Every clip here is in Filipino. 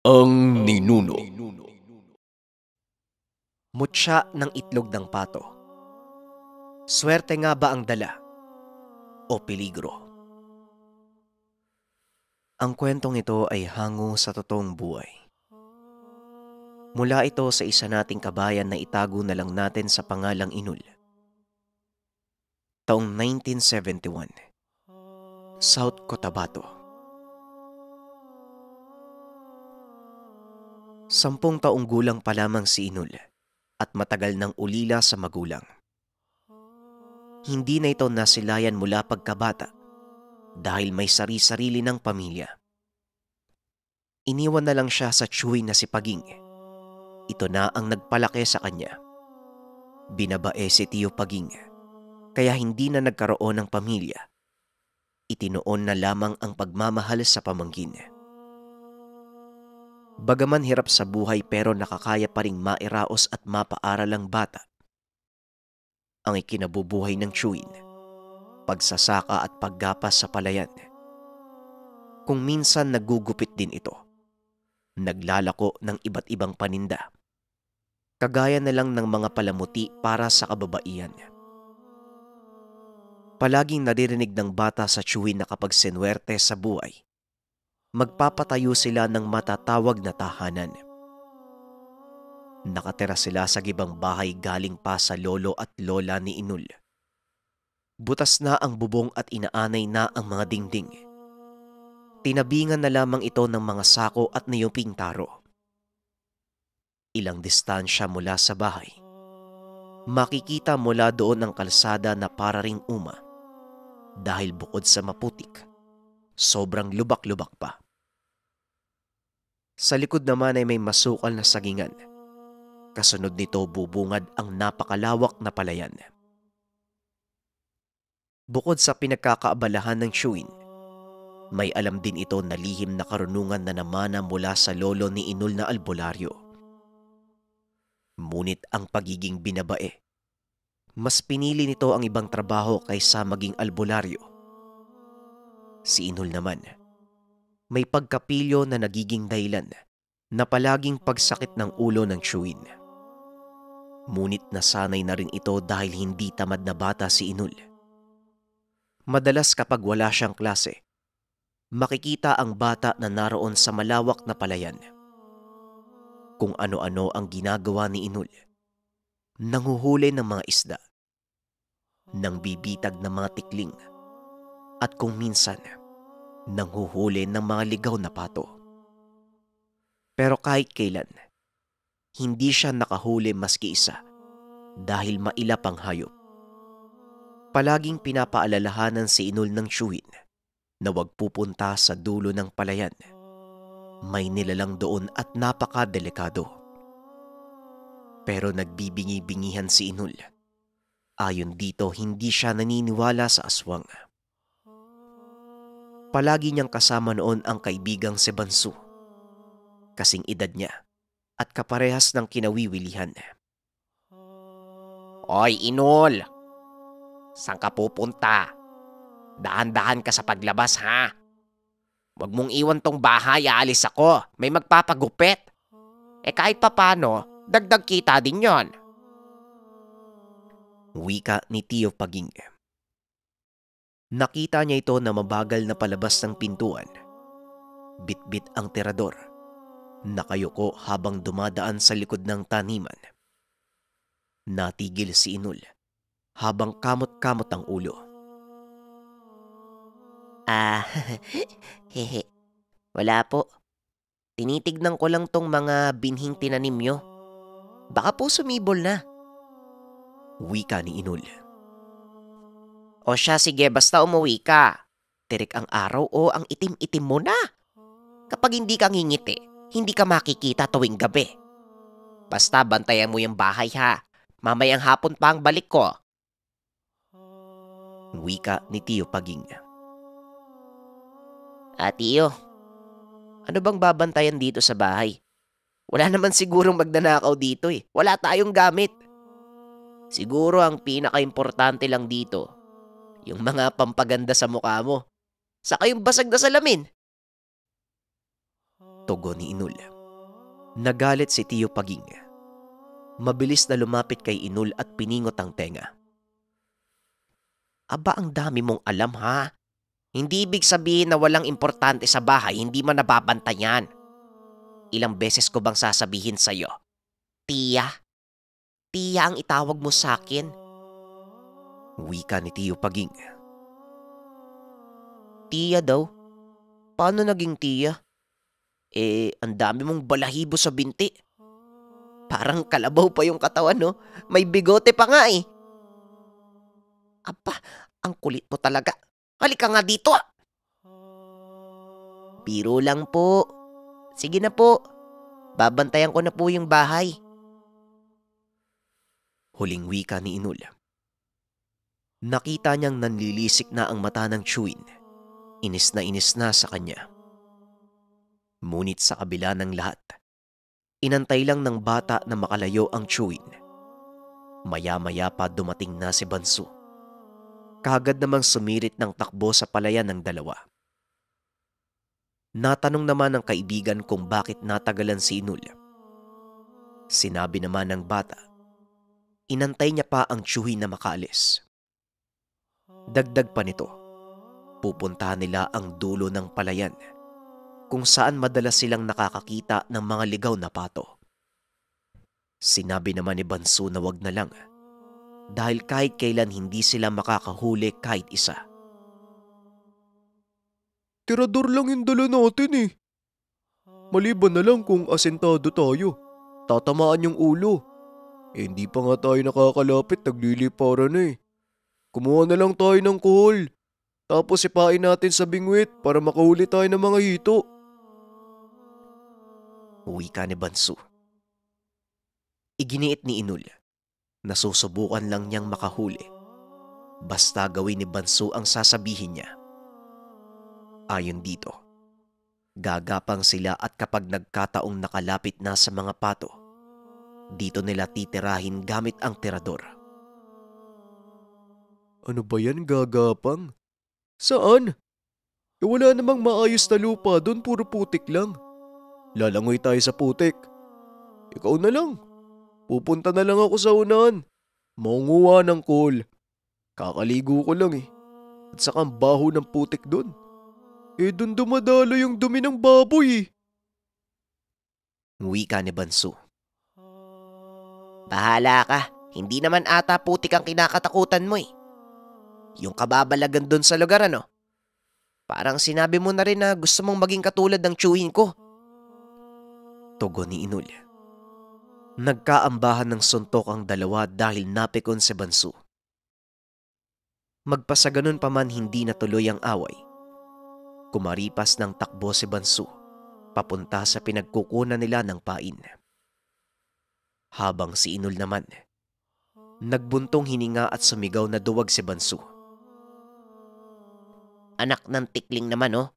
Ang ninuno. Mutya ng itlog ng pato. Swerte nga ba ang dala o peligro? Ang kwentong ito ay hango sa totoong buhay. Mula ito sa isa nating kabayan na itago na lang natin sa pangalang Inul. Taong 1971, South Cotabato. 10 taong gulang pa lamang si Inul at matagal nang ulila sa magulang. Hindi na ito nasilayan mula pagkabata dahil may sari-sarili ng pamilya. Iniwan na lang siya sa tiyuy na si Paging. Ito na ang nagpalaki sa kanya. Binabae si Tiyo Paging, kaya hindi na nagkaroon ng pamilya. Itinoon na lamang ang pagmamahal sa pamangkin. Bagaman hirap sa buhay pero nakakaya pa ring mairaos at mapaaral ang bata. Ang ikinabubuhay ng tiyuin, pagsasaka at paggapas sa palayan. Kung minsan nagugupit din ito, naglalako ng iba't ibang paninda. Kagaya na lang ng mga palamuti para sa kababaihan. Palaging naririnig ng bata sa tiyuhin na kapag sinuwerte sa buhay, magpapatayo sila ng matatawag na tahanan. Nakatira sila sa gibang bahay galing pa sa lolo at lola ni Inul. Butas na ang bubong at inaanay na ang mga dingding. Tinabingan na lamang ito ng mga sako at niyuping taro. Ilang distansya mula sa bahay, makikita mula doon ang kalsada na para ring uma. Dahil bukod sa maputik, sobrang lubak-lubak pa. Sa likod naman ay may masukal na sagingan. Kasunod nito bubungad ang napakalawak na palayan. Bukod sa pinagkakaabalahan ng tiyuin, may alam din ito na lihim na karunungan na namana mula sa lolo ni Inul na albularyo. Ngunit ang pagiging binabae, mas pinili nito ang ibang trabaho kaysa maging albularyo. Si Inul naman, may pagkapilyo na nagiging dahilan na palaging pagsakit ng ulo ng tiyuin. Ngunit nasanay na rin ito dahil hindi tamad na bata si Inul. Madalas kapag wala siyang klase, makikita ang bata na naroon sa malawak na palayan. Kung ano-ano ang ginagawa ni Inul. Nanghuhuli ng mga isda, nang bibitag ng mga tikling, at kung minsan, nanghuhuli ng mga ligaw na pato. Pero kahit kailan, hindi siya nakahuli maski isa dahil mailap ang hayop. Palaging pinapaalalahanan si Inul ng tiyuhin na huwag pupunta sa dulo ng palayan. May nilalang doon at napakadelikado. Pero nagbibingi-bingihan si Inul. Ayon dito, hindi siya naniniwala sa aswang. Palagi niyang kasama noon ang kaibigang si Bansu. Kasing edad niya at kaparehas ng kinawiwilihan. Oy, Inul! Saan ka pupunta? Dahan-dahan ka sa paglabas, ha? Huwag mong iwan tong bahay, aalis ako. May magpapagupit. Kahit papano, dagdag kita din yon. Wika ni Tiyo Paging. Nakita niya ito na mabagal na palabas ng pintuan. Bit-bit ang tirador. Nakayuko habang dumadaan sa likod ng taniman. Natigil si Inul habang kamot-kamot ang ulo. Hehe. Wala po. Tinitignan ko lang tong mga binhing tinanim nyo. Baka po sumibol na. Wika ni Inul. O siya, sige, basta umuwi ka. Tirik ang araw o ang itim-itim mo na. Kapag hindi ka ngingiti, hindi ka makikita tuwing gabi. Basta bantayan mo yung bahay, ha. Mamayang hapon pa ang balik ko. Wika ni Tiyo Paging. Tiyo, ano bang babantayan dito sa bahay? Wala naman sigurong magnanakaw dito eh. Wala tayong gamit. Siguro ang pinaka-importante lang dito, yung mga pampaganda sa mukha mo. Saka yung basag na salamin. Tugon ni Inul. Nagalit si Tio Paging. Mabilis na lumapit kay Inul at piningot ang tenga. Aba, ang dami mong alam ha. Hindi ibig sabihin na walang importante sa bahay, hindi man nababantayan. Ilang beses ko bang sasabihin sa'yo? Tia? Tia ang itawag mo sa akin. Wika ni Tio Paging. Tia daw? Paano naging tia? Ang dami mong balahibo sa binti. Parang kalabaw pa yung katawan, no? May bigote pa nga eh. Aba, ang kulit mo talaga. Halika nga dito ah. Biro lang po. Sige na po. Babantayan ko na po yung bahay. Huling wika ni Inul. Nakita niyang nanlilisik na ang mata ng Chewin. Inis na sa kanya. Ngunit sa kabila ng lahat, inantay lang ng bata na makalayo ang Chewin. Maya-maya pa dumating na si Bansu. Kaagad namang sumirit ng takbo sa palayan ng dalawa. Natanong naman ng kaibigan kung bakit natagalan si Inul. Sinabi naman ng bata, inantay niya pa ang Chewin na makaalis. Dagdag pa nito, pupuntahan nila ang dulo ng palayan kung saan madalas silang nakakakita ng mga ligaw na pato. Sinabi naman ni Bansu na wag na lang dahil kahit kailan hindi sila makakahuli kahit isa. Tirador lang yung dala natin eh. Maliban na lang kung asentado tayo. Tatamaan yung ulo. Hindi pa nga tayo nakakalapit, nagliliparan na eh. Kumuha na lang tayo ng kuhol. Tapos sipain natin sa bingwit para makahuli tayo ng mga hito. Wika ni Bansu. Iginiit ni Inul na susubukan lang niyang makahuli. Basta gawin ni Bansu ang sasabihin niya. Ayon dito, gagapang sila at kapag nagkataong nakalapit na sa mga pato, dito nila titirahin gamit ang tirador. Ano ba yan, gagapang? Saan? Wala namang maayos na lupa doon, puro putik lang. Lalangoy tayo sa putik. Ikaw na lang. Pupunta na lang ako sa unahan. Mangunguha ng coal. Kakaligo ko lang eh. At saka ang baho ng putik doon. Doon dumadalo yung dumi ng baboy eh. Wika ni Bansu. Bahala ka. Hindi naman ata putik ang kinakatakutan mo eh. Yung kababalagan doon sa lugar ano? Parang sinabi mo na rin na gusto mong maging katulad ng Chewin ko. Tugon ni Inul. Nagkaambahan ng suntok ang dalawa dahil napikon si Bansu. Magpasaganon pa man hindi natuloy ang away. Kumaripas ng takbo si Bansu papunta sa pinagkukunan nila ng pain. Habang si Inul naman, nagbuntong hininga at sumigaw na duwag si Bansu. Anak ng tikling naman oh.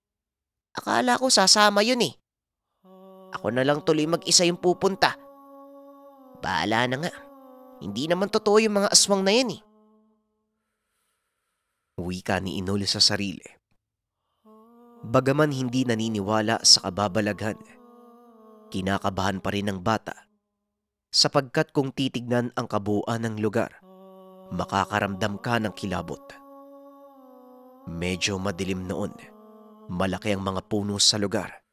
Akala ko sasama yun eh. Ako na lang tuloy mag-isa yung pupunta. Bahala na nga. Hindi naman totoo yung mga aswang na yan eh. Wika ni Inul sa sarili. Bagaman hindi naniniwala sa kababalaghan, kinakabahan pa rin ng bata sapagkat kung titignan ang kabuuan ng lugar, makakaramdam ka ng kilabot. Medyo madilim noon, malaki ang mga puno sa lugar.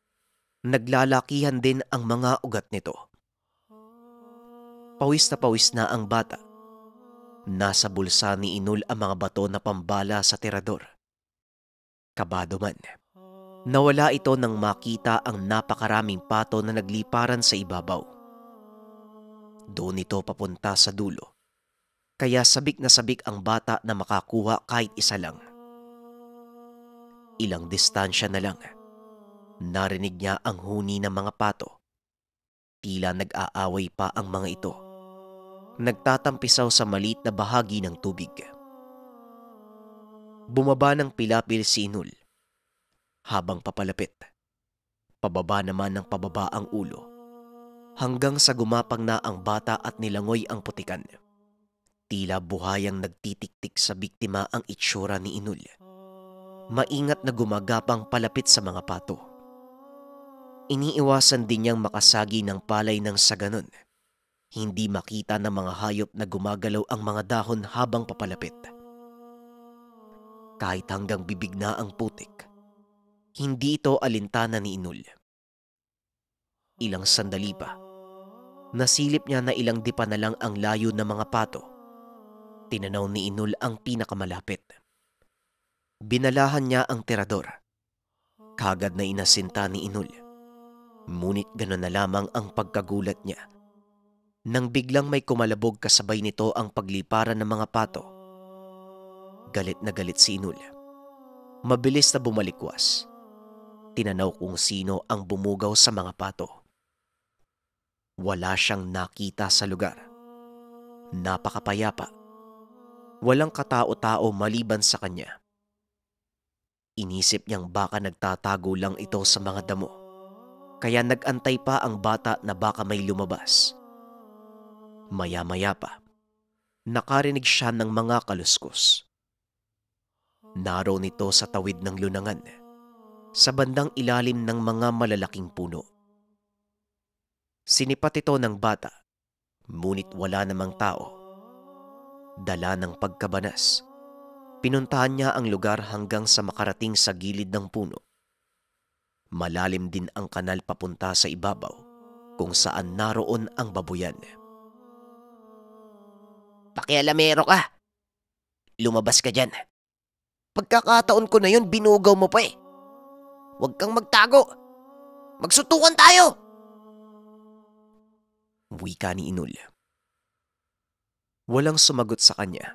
Naglalakihan din ang mga ugat nito. Pawis na ang bata. Nasa bulsa ni Inul ang mga bato na pambala sa tirador. Kabado man, nawala ito nang makita ang napakaraming pato na nagliparan sa ibabaw. Doon ito papunta sa dulo, kaya sabik na sabik ang bata na makakuha kahit isa lang. Ilang distansya na lang, narinig niya ang huni ng mga pato. Tila nag-aaway pa ang mga ito. Nagtatampisaw sa maliit na bahagi ng tubig. Bumaba ng pilapil si Inul. Habang papalapit, pababa naman ng pababa ang ulo, hanggang sa gumapang na ang bata at nilangoy ang putikan. Tila buhayang nagtitiktik sa biktima ang itsura ni Inul. Maingat na gumagapang palapit sa mga pato. Iniiwasan din niyang makasagi ng palay nang sa ganon hindi makita ng mga hayop na gumagalaw ang mga dahon habang papalapit. Kahit hanggang bibig na ang putik, hindi ito alintana ni Inul. Ilang sandali pa, nasilip niya na ilang dipa na lang ang layo ng mga pato. Tinanaw ni Inul ang pinakamalapit. Binalahan niya ang tirador. Kagad na inasinta ni Inul. Ngunit gano'n na lamang ang pagkagulat niya nang biglang may kumalabog kasabay nito ang pagliparan ng mga pato. Galit na galit si Inul. Mabilis na bumalikwas. Tinanaw kung sino ang bumugaw sa mga pato. Wala siyang nakita sa lugar. Napakapayapa. Walang katao-tao maliban sa kanya. Inisip niyang baka nagtatago lang ito sa mga damo. Kaya nag-antay pa ang bata na baka may lumabas. Maya-maya pa, nakarinig siya ng mga kaluskos. Naroon ito sa tawid ng lunangan, sa bandang ilalim ng mga malalaking puno. Sinipat ito ng bata, ngunit wala namang tao. Dala ng pagkabanas, pinuntahan niya ang lugar hanggang sa makarating sa gilid ng puno. Malalim din ang kanal papunta sa ibabaw kung saan naroon ang babuyan. Pakialamero ka. Lumabas ka dyan. Pagkakataon ko na yun, binugaw mo pa eh. Huwag kang magtago. Magsutukan tayo. Wika ni Inul. Walang sumagot sa kanya.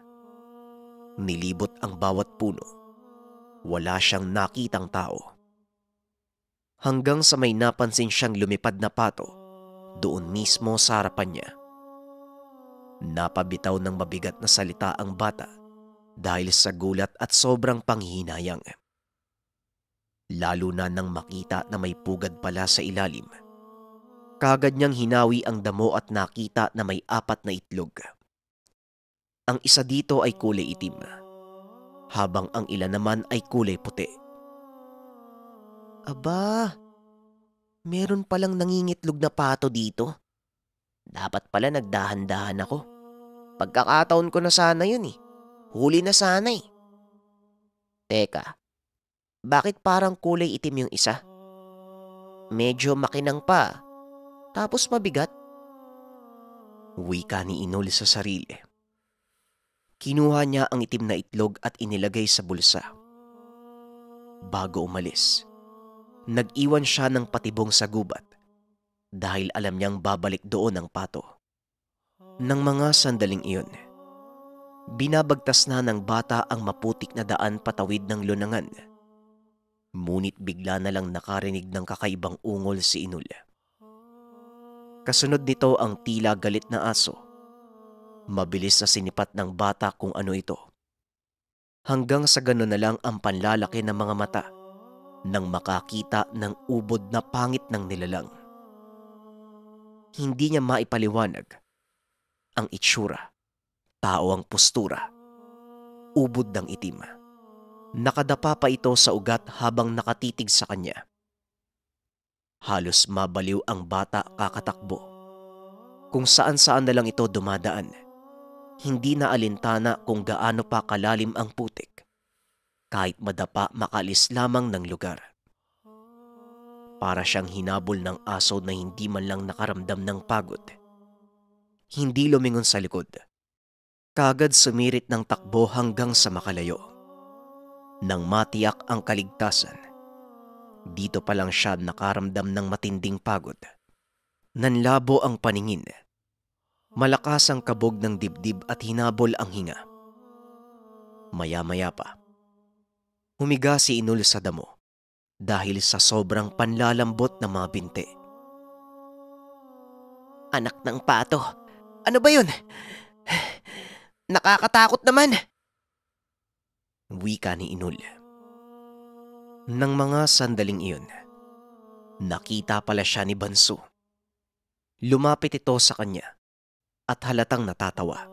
Nilibot ang bawat puno. Wala siyang nakitang tao. Hanggang sa may napansin siyang lumipad na pato doon mismo sa harapan niya. Napabitaw ng mabigat na salita ang bata dahil sa gulat at sobrang panghihinayang. Lalo na nang makita na may pugad pala sa ilalim. Kagad niyang hinawi ang damo at nakita na may 4 na itlog. Ang isa dito ay kulay itim, habang ang ilan naman ay kulay puti. Aba, meron palang nangingitlog na pato dito. Dapat pala nagdahan-dahan ako. Pagkakataon ko na sana yun eh. Huli na sana eh. Teka, bakit parang kulay itim yung isa? Medyo makinang pa. Tapos mabigat. Wika ni Inul sa sarili. Kinuha niya ang itim na itlog at inilagay sa bulsa. Bago umalis, nag-iwan siya ng patibong sa gubat dahil alam niyang babalik doon ang pato. Nang mga sandaling iyon, binabagtas na ng bata ang maputik na daan patawid ng lunangan. Ngunit bigla na lang nakarinig ng kakaibang ungol si Inul. Kasunod nito ang tila galit na aso. Mabilis na sinipat ng bata kung ano ito. Hanggang sa gano'n na lang ang panlalaki ng mga mata nang makakita ng ubod na pangit ng nilalang. Hindi niya maipaliwanag ang itsura, tao ang postura, ubod ng itim. Nakadapa pa ito sa ugat habang nakatitig sa kanya. Halos mabaliw ang bata kakatakbo. Kung saan-saan na lang ito dumadaan. Hindi na alintana kung gaano pa kalalim ang putik. Kahit madapa makalis lamang ng lugar. Para siyang hinabol ng aso na hindi man lang nakaramdam ng pagod. Hindi lumingon sa likod. Kagad sumirit ng takbo hanggang sa makalayo. Nang matiyak ang kaligtasan, dito pa lang siya nakaramdam ng matinding pagod. Nanlabo ang paningin. Malakas ang kabog ng dibdib at hinabol ang hinga. Maya-maya pa, humiga si Inul sa damo dahil sa sobrang panlalambot ng mga binti. Anak ng pato, ano ba yun? Nakakatakot naman. Wika ni Inul. Nang mga sandaling iyon, nakita pala siya ni Banso. Lumapit ito sa kanya at halatang natatawa.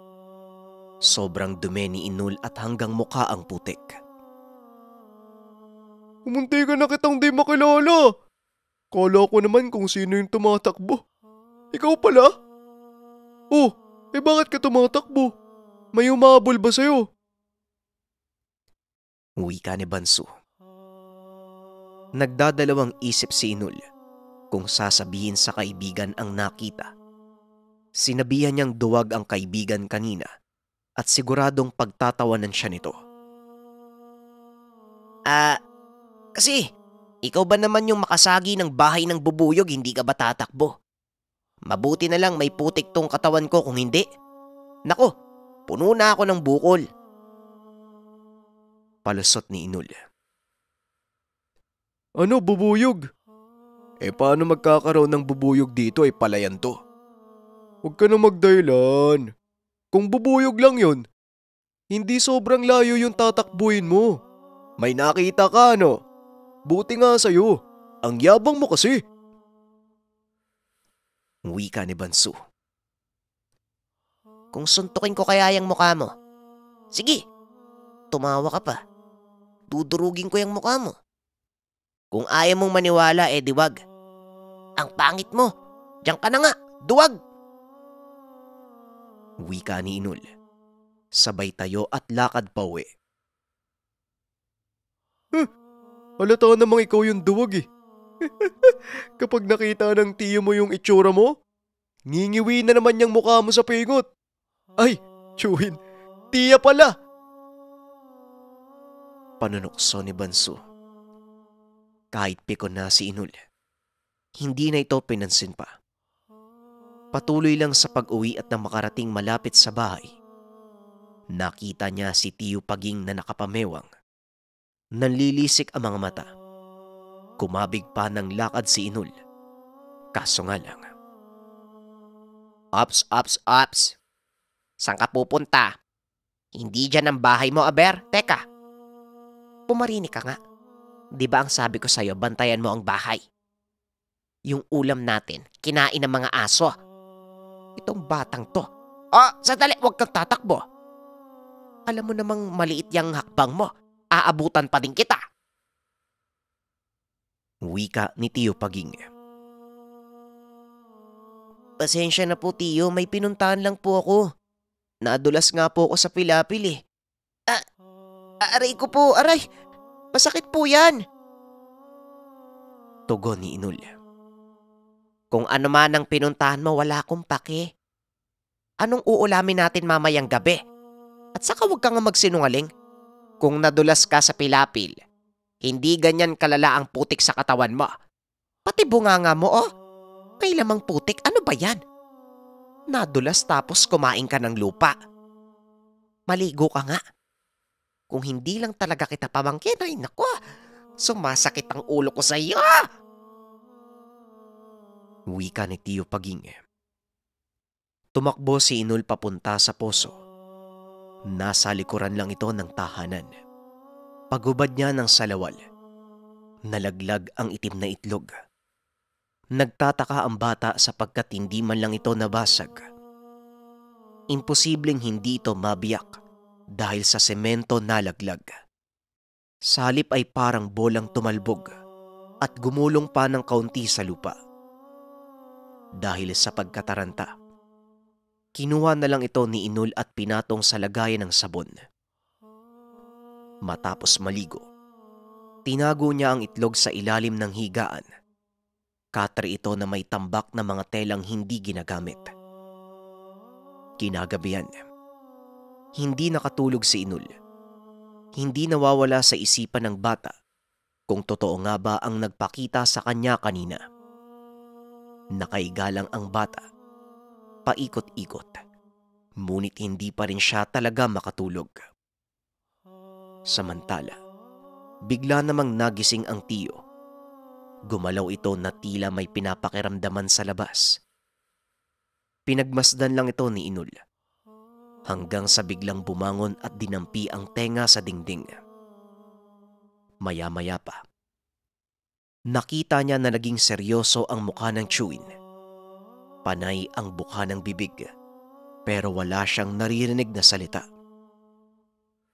Sobrang dumi ni Inul at hanggang mukha ang putik. Umunti ka na kitang di makilala. Kala ko naman kung sino yung tumatakbo. Ikaw pala? Oh, bakit ka tumatakbo? May umabol ba sa'yo? Wika ni Banso. Nagdadalawang isip si Inul kung sasabihin sa kaibigan ang nakita. Sinabihan niyang duwag ang kaibigan kanina at siguradong pagtatawanan siya nito. Kasi ikaw ba naman yung makasagi ng bahay ng bubuyog, hindi ka ba tatakbo? Mabuti na lang may putik tong katawan ko, kung hindi. Nako, puno na ako ng bukol. Palusot ni Inul. Ano, bubuyog? Paano magkakaroon ng bubuyog dito palayan to? Huwag ka na magdahilan. Kung bubuyog lang yun, hindi sobrang layo yung tatakbuhin mo. May nakita ka, ano? Buti nga sa'yo. Ang yabang mo kasi. Wika ni Banso. Kung suntukin ko kaya yung mukha mo. Sige, tumawa ka pa. Dudurugin ko yung mukha mo. Kung ayaw mong maniwala, diwag. Ang pangit mo. Diyan ka na nga, duwag. Wika ni Inul. Sabay tayo at lakad pauwi. Halata namang ikaw yung duwag eh. Kapag nakita ng tiyo mo yung itsura mo, ngingiwi na naman yung mukha mo sa pingot. Ay, Chewin, tiya pala. Panunukso ni Banso. Kahit pikon na si Inul, hindi na ito pinansin pa. Patuloy lang sa pag-uwi at nang makarating malapit sa bahay, nakita niya si Tiyo Paging na nakapamewang. Nanlilisik ang mga mata. Kumabig pa ng lakad si Inul. Kaso nga lang. Ops. Saan ka pupunta? Hindi dyan ang bahay mo, Aber. Teka, pumarinig ka nga. Di ba ang sabi ko sa'yo, bantayan mo ang bahay? Yung ulam natin, kinain ng mga aso. Itong batang to. Sandali, huwag kang tatakbo. Alam mo namang maliit yung hakbang mo. Aabutan pa din kita. Wika ni Tiyo Paging. Pasensya na po, Tiyo. May pinuntahan lang po ako. Nadulas nga po ako sa pilapil eh. Aray ko po, aray. Masakit po yan. Tugon ni Inul. Kung ano man ang pinuntahan mo, wala akong pake. Anong uulamin natin mamayang gabi? At saka huwag ka nga magsinungaling. Kung nadulas ka sa pilapil, hindi ganyan kalala ang putik sa katawan mo. Pati bunganga mo, may lamang putik, ano ba yan? Nadulas tapos kumain ka ng lupa. Maligo ka nga. Kung hindi lang talaga kita pamangkin, ay naku, sumasakit ang ulo ko sa iyo. Wika ni Tiyo Paging. Tumakbo si Inul papunta sa poso. Nasa likuran lang ito ng tahanan. Pagubad niya ng salawal, nalaglag ang itim na itlog. Nagtataka ang bata sapagkat hindi man lang ito nabasag. Imposibleng hindi ito mabiyak dahil sa semento nalaglag. Sa halip ay parang bolang tumalbog at gumulong pa ng kaunti sa lupa. Dahil sa pagkataranta, kinuha na lang ito ni Inul at pinatong sa lagayan ng sabon. Matapos maligo, tinago niya ang itlog sa ilalim ng higaan. Katre ito na may tambak na mga telang hindi ginagamit. Kinagabihan, hindi nakatulog si Inul. Hindi nawawala sa isipan ng bata kung totoo nga ba ang nagpakita sa kanya kanina. Nakaiga lang ang bata, paikot-ikot, ngunit hindi pa rin siya talaga makatulog. Samantala, bigla namang nagising ang tiyo. Gumalaw ito na tila may pinapakiramdaman sa labas. Pinagmasdan lang ito ni Inul, hanggang sa biglang bumangon at dinampi ang tenga sa dingding. Maya-maya pa, nakita niya na naging seryoso ang mukha ng Chewin. Panay ang bukha ng bibig, pero wala siyang naririnig na salita.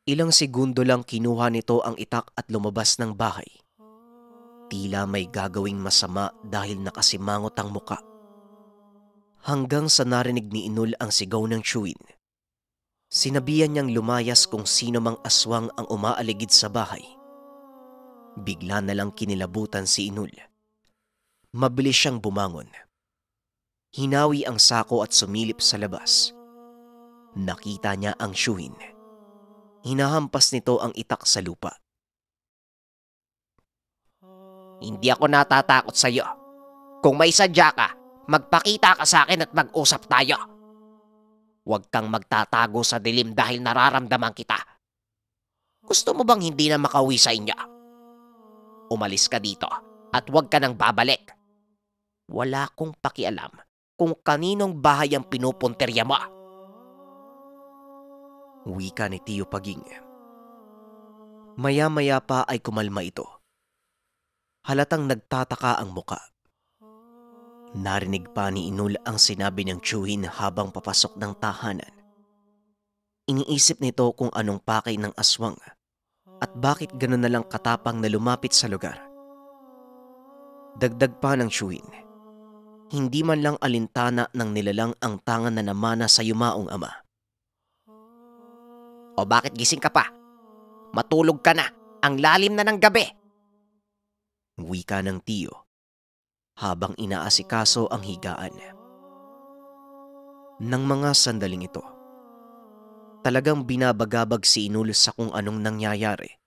Ilang segundo lang kinuha nito ang itak at lumabas ng bahay. Tila may gagawing masama dahil nakasimangot ang muka. Hanggang sa narinig ni Inul ang sigaw ng Chewin. Sinabihan niyang lumayas kung sino mang aswang ang umaaligid sa bahay. Bigla na lang kinilabutan si Inul. Mabilis siyang bumangon. Hinawi ang sako at sumilip sa labas. Nakita niya ang Chewin. Hinahampas nito ang itak sa lupa. Hindi ako natatakot sa iyo. Kung may sadya ka, magpakita ka sa akin at mag-usap tayo. Huwag kang magtatago sa dilim dahil nararamdaman kita. Gusto mo bang hindi na makauwi sa inyo? Umalis ka dito at huwag ka nang babalik. Wala akong pakialam kung kaninong bahay ang pinupunterya mo. Wika ni Tio Paging. Maya-maya pa ay kumalma ito. Halatang nagtataka ang muka. Narinig pa ni Inul ang sinabi ng Chewin habang papasok ng tahanan. Iniisip nito kung anong pakay ng aswang at bakit gano'n na lang katapang na lumapit sa lugar. Dagdag pa ng Chewin, hindi man lang alintana ng nilalang ang tangan na namana sa yumaong ama. O bakit gising ka pa? Matulog ka na. Ang lalim na ng gabi. Wika ng Tio habang inaasikaso ang higaan. Nang mga sandaling ito, talagang binabagabag si Inul sa kung anong nangyayari.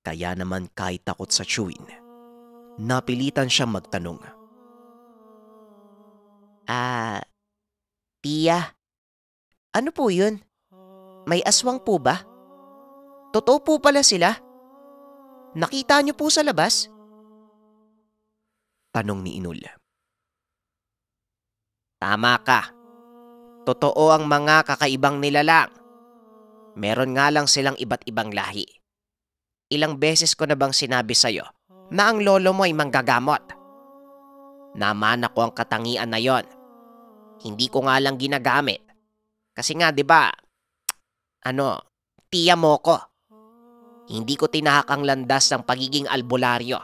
Kaya naman kahit takot sa Chewin, napilitan siyang magtanong. Tia, ano po yun? May aswang po ba? Totoo po pala sila? Nakita niyo po sa labas? Tanong ni Inul. Tama ka. Totoo ang mga kakaibang nilalang. Meron nga lang silang iba't ibang lahi. Ilang beses ko na bang sinabi sa'yo na ang lolo mo ay manggagamot? Naman ako ang katangian na yon. Hindi ko nga lang ginagamit. Kasi nga 'di ba? Tiya mo ko. Hindi ko tinahak ang landas ng pagiging albularyo.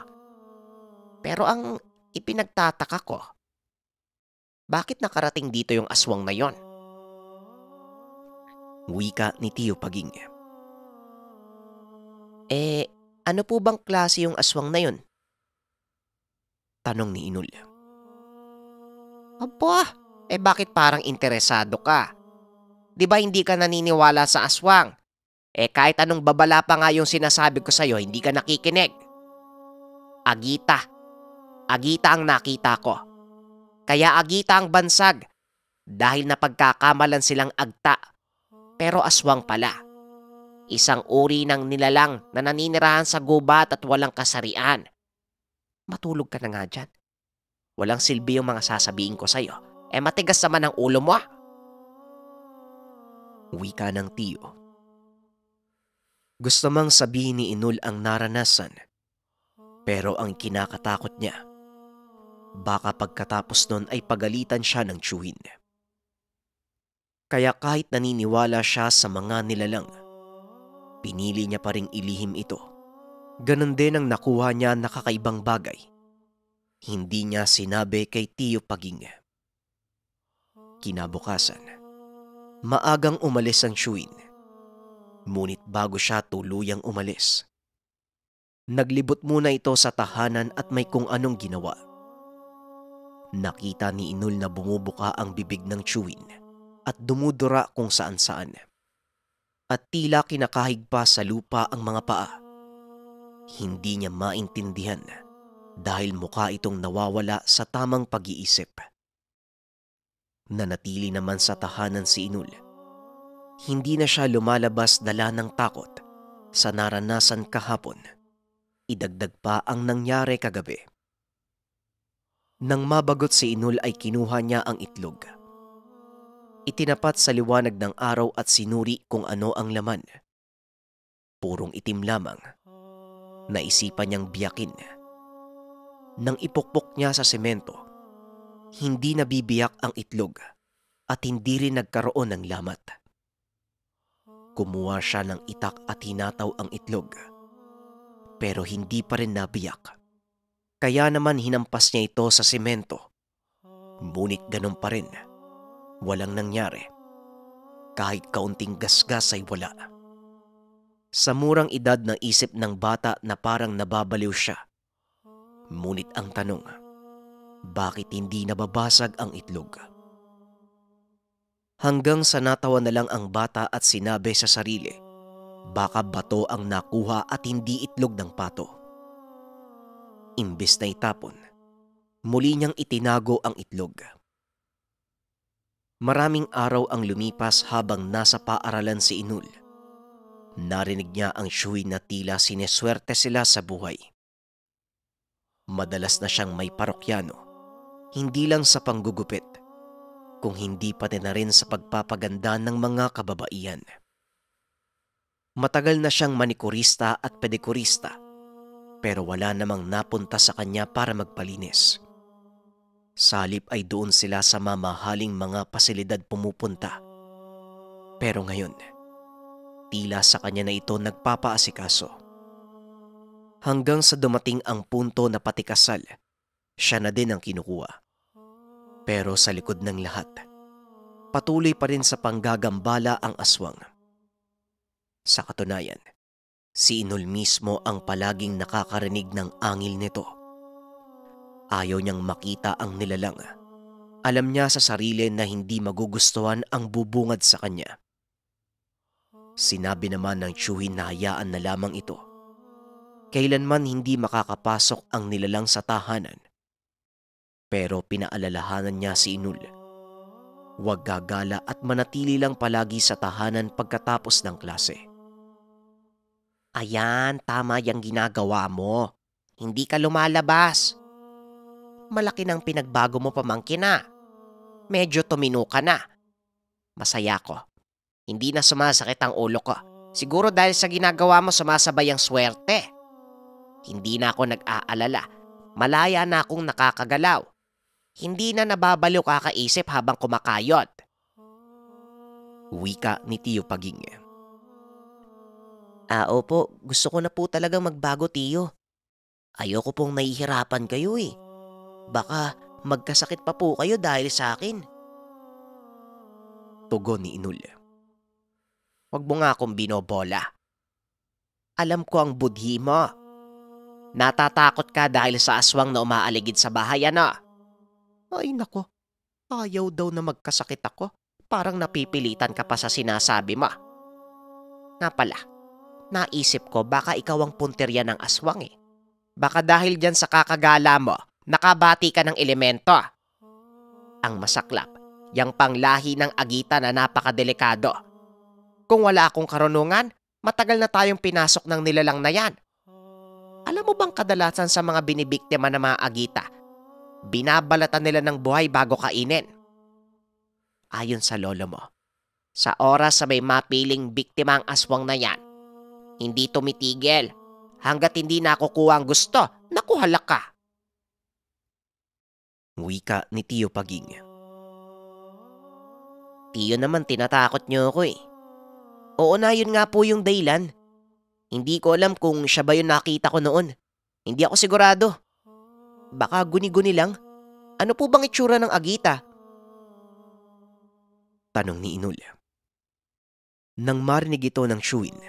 Pero ang ipinagtataka ko, bakit nakarating dito yung aswang na yon? Wika ni Tio Paging. Ano po bang klase yung aswang na yun? Tanong ni Inul. Aba, bakit parang interesado ka? Di ba hindi ka naniniwala sa aswang? Kahit anong babala pa nga yung sinasabi ko sa'yo, hindi ka nakikinig. Agita. Agita ang nakita ko. Kaya agita ang bansag dahil napagkakamalan silang agta. Pero aswang pala. Isang uri ng nilalang na naninirahan sa gubat at walang kasarian. Matulog ka na nga dyan. Walang silbi yung mga sasabihin ko sa'yo. Matigas naman ang ulo mo. Wika ng Tio. Gusto mang sabihin ni Inul ang naranasan, pero ang kinakatakot niya, baka pagkatapos nun ay pagalitan siya ng Chewin. Kaya kahit naniniwala siya sa mga nilalang, pinili niya pa ring ilihim ito. Ganon din ang nakuha niya na kakaibang bagay. Hindi niya sinabi kay Tio Paging. Kinabukasan, maagang umalis ang Chewin. Ngunit bago siya tuluyang umalis, naglibot muna ito sa tahanan at may kung anong ginawa. Nakita ni Inul na bumubuka ang bibig ng Chewin at dumudura kung saan-saan. At tila kinakahig pa sa lupa ang mga paa. Hindi niya maintindihan dahil mukha itong nawawala sa tamang pag-iisip. Nanatili naman sa tahanan si Inul. Hindi na siya lumalabas dala ng takot sa naranasan kahapon. Idagdag pa ang nangyari kagabi. Nang mabagot si Inul ay kinuha niya ang itlog. Itinapat sa liwanag ng araw at sinuri kung ano ang laman. Purong itim lamang. Naisipan niyang biyakin. Nang ipukpok niya sa semento, hindi nabibiyak ang itlog at hindi rin nagkaroon ng lamat. Kumuha siya ng itak at hinataw ang itlog, pero hindi pa rin nabiyak. Kaya naman hinampas niya ito sa semento. Ngunit ganun pa rin. Walang nangyari. Kahit kaunting gasgas ay wala. Sa murang edad na isip ng bata na parang nababaliw siya. Ngunit ang tanong, bakit hindi nababasag ang itlog? Hanggang sa natawa na lang ang bata at sinabi sa sarili, baka bato ang nakuha at hindi itlog ng pato. Imbes na itapon, muli niyang itinago ang itlog. Maraming araw ang lumipas habang nasa paaralan si Inul. Narinig niya ang shuwi na tila sineswerte sila sa buhay. Madalas na siyang may parokyano, hindi lang sa panggugupit, kung hindi pati na rin sa pagpapaganda ng mga kababaihan. Matagal na siyang manikurista at pedikurista, pero wala namang napunta sa kanya para magpalinis. Salip ay doon sila sa mamahaling mga pasilidad pumupunta. Pero ngayon, tila sa kanya na ito nagpapaasikaso. Hanggang sa dumating ang punto na pati kasal, siya na din ang kinukuha. Pero sa likod ng lahat, patuloy pa rin sa panggagambala ang aswang. Sa katunayan, si Inul mismo ang palaging nakakarinig ng angil nito. Ayaw niyang makita ang nilalang. Alam niya sa sarili na hindi magugustuhan ang bubungad sa kanya. Sinabi naman ng tiyuhin na hayaan na lamang ito. Kailanman hindi makakapasok ang nilalang sa tahanan. Pero pinaalalahanan niya si Inul. Huwag gagala at manatili lang palagi sa tahanan pagkatapos ng klase. Ayan, tama yung ginagawa mo. Hindi ka lumalabas. Malaki ng pinagbago mo, pamangkin na. Medyo tumino ka na. Masaya ko. Hindi na sumasakit ang ulo ko. Siguro dahil sa ginagawa mo sumasabay ang swerte. Hindi na ako nag-aalala. Malaya na akong nakakagalaw. Hindi na nababaliw kakaisip habang kumakayod. Wika ni Tiyo Paging. Opo, gusto ko na po talagang magbago, Tiyo. Ayoko pong nahihirapan kayo eh. Baka magkasakit pa po kayo dahil sa akin. Tugon ni Inul. Huwag mo nga akong binobola. Alam ko ang budhi mo. Natatakot ka dahil sa aswang na umaaligid sa bahay, ano? Ay nako, ayaw daw na magkasakit ako. Parang napipilitan ka pa sa sinasabi mo. Nga pala, naisip ko baka ikaw ang punterya ng aswang eh. Baka dahil dyan sa kakagala mo, nakabati ka ng elemento. Ang masaklap, yang panglahi ng agita na napakadelikado. Kung wala akong karunungan, matagal na tayong pinasok ng nilalang na yan. Alam mo bang kadalasan sa mga binibiktima ng mga agita, binabalatan nila ng buhay bago kainin? Ayon sa lolo mo, sa oras sa may mapiling biktima ang aswang na yan, hindi tumitigil hanggat hindi nakukuha ang gusto, nakuhalak ka. Wika ni Tiyo Paging. Tiyo naman tinatakot niyo ako eh. Oo na, yun nga po yung dahilan. Hindi ko alam kung siya ba yung nakita ko noon. Hindi ako sigurado. Baka guni-guni lang. Ano po bang itsura ng agita? Tanong ni Inul. Nang marinig ito ng shuwin,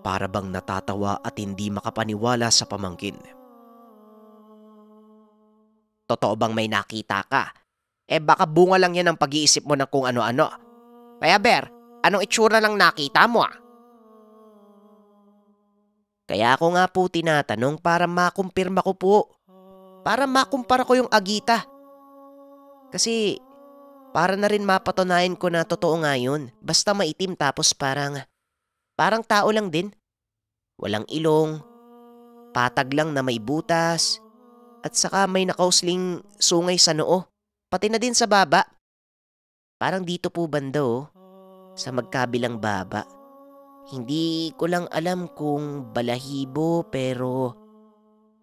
para bang natatawa at hindi makapaniwala sa pamangkin. Totoo bang may nakita ka? Baka bunga lang yan ang pag-iisip mo ng kung ano-ano. Kaya Ber, anong itsura lang nakita mo ah? Kaya ako nga po tinatanong para makumpirma ko po. Para makumpara ko yung agita. Kasi para na rin mapatunayan ko na totoo nga yun. Basta maitim tapos parang tao lang din. Walang ilong, patag lang na may butas, at saka may nakausling sungay sa noo. Pati na din sa baba. Parang dito po banda sa magkabilang baba. Hindi ko lang alam kung balahibo pero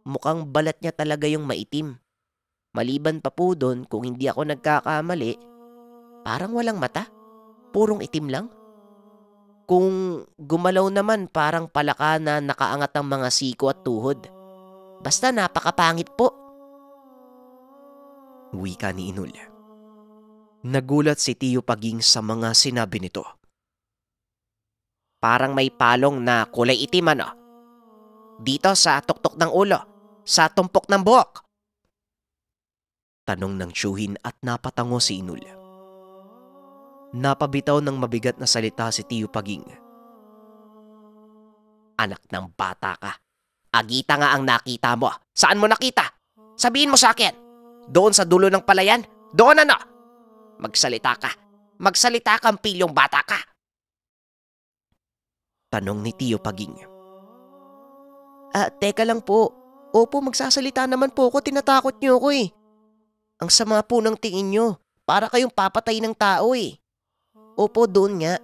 mukhang balat niya talaga yung maitim. Maliban pa po doon kung hindi ako nagkakamali, parang walang mata, purong itim lang. Kung gumalaw naman parang palaka na nakaangat ang mga siko at tuhod. Basta napakapangit po. Wika ni Inul. Nagulat si Tio Paging sa mga sinabi nito. Parang may palong na kulay itim ano. Dito sa tuktok ng ulo, sa tumpok ng buhok. Tanong ng tiyuhin at napatango si Inul. Napabitaw ng mabigat na salita si Tio Paging. Anak ng bata ka. Agita nga ang nakita mo. Saan mo nakita? Sabihin mo sa akin. Doon sa dulo ng palayan? Doon ano? Magsalita ka. Magsalita kang pilyong bata ka. Tanong ni Tio Paging. Teka lang po. Opo, magsasalita naman po ako. Tinatakot niyo ako eh. Ang sama po ng tingin niyo. Para kayong papatay ng tao eh. Opo, doon nga.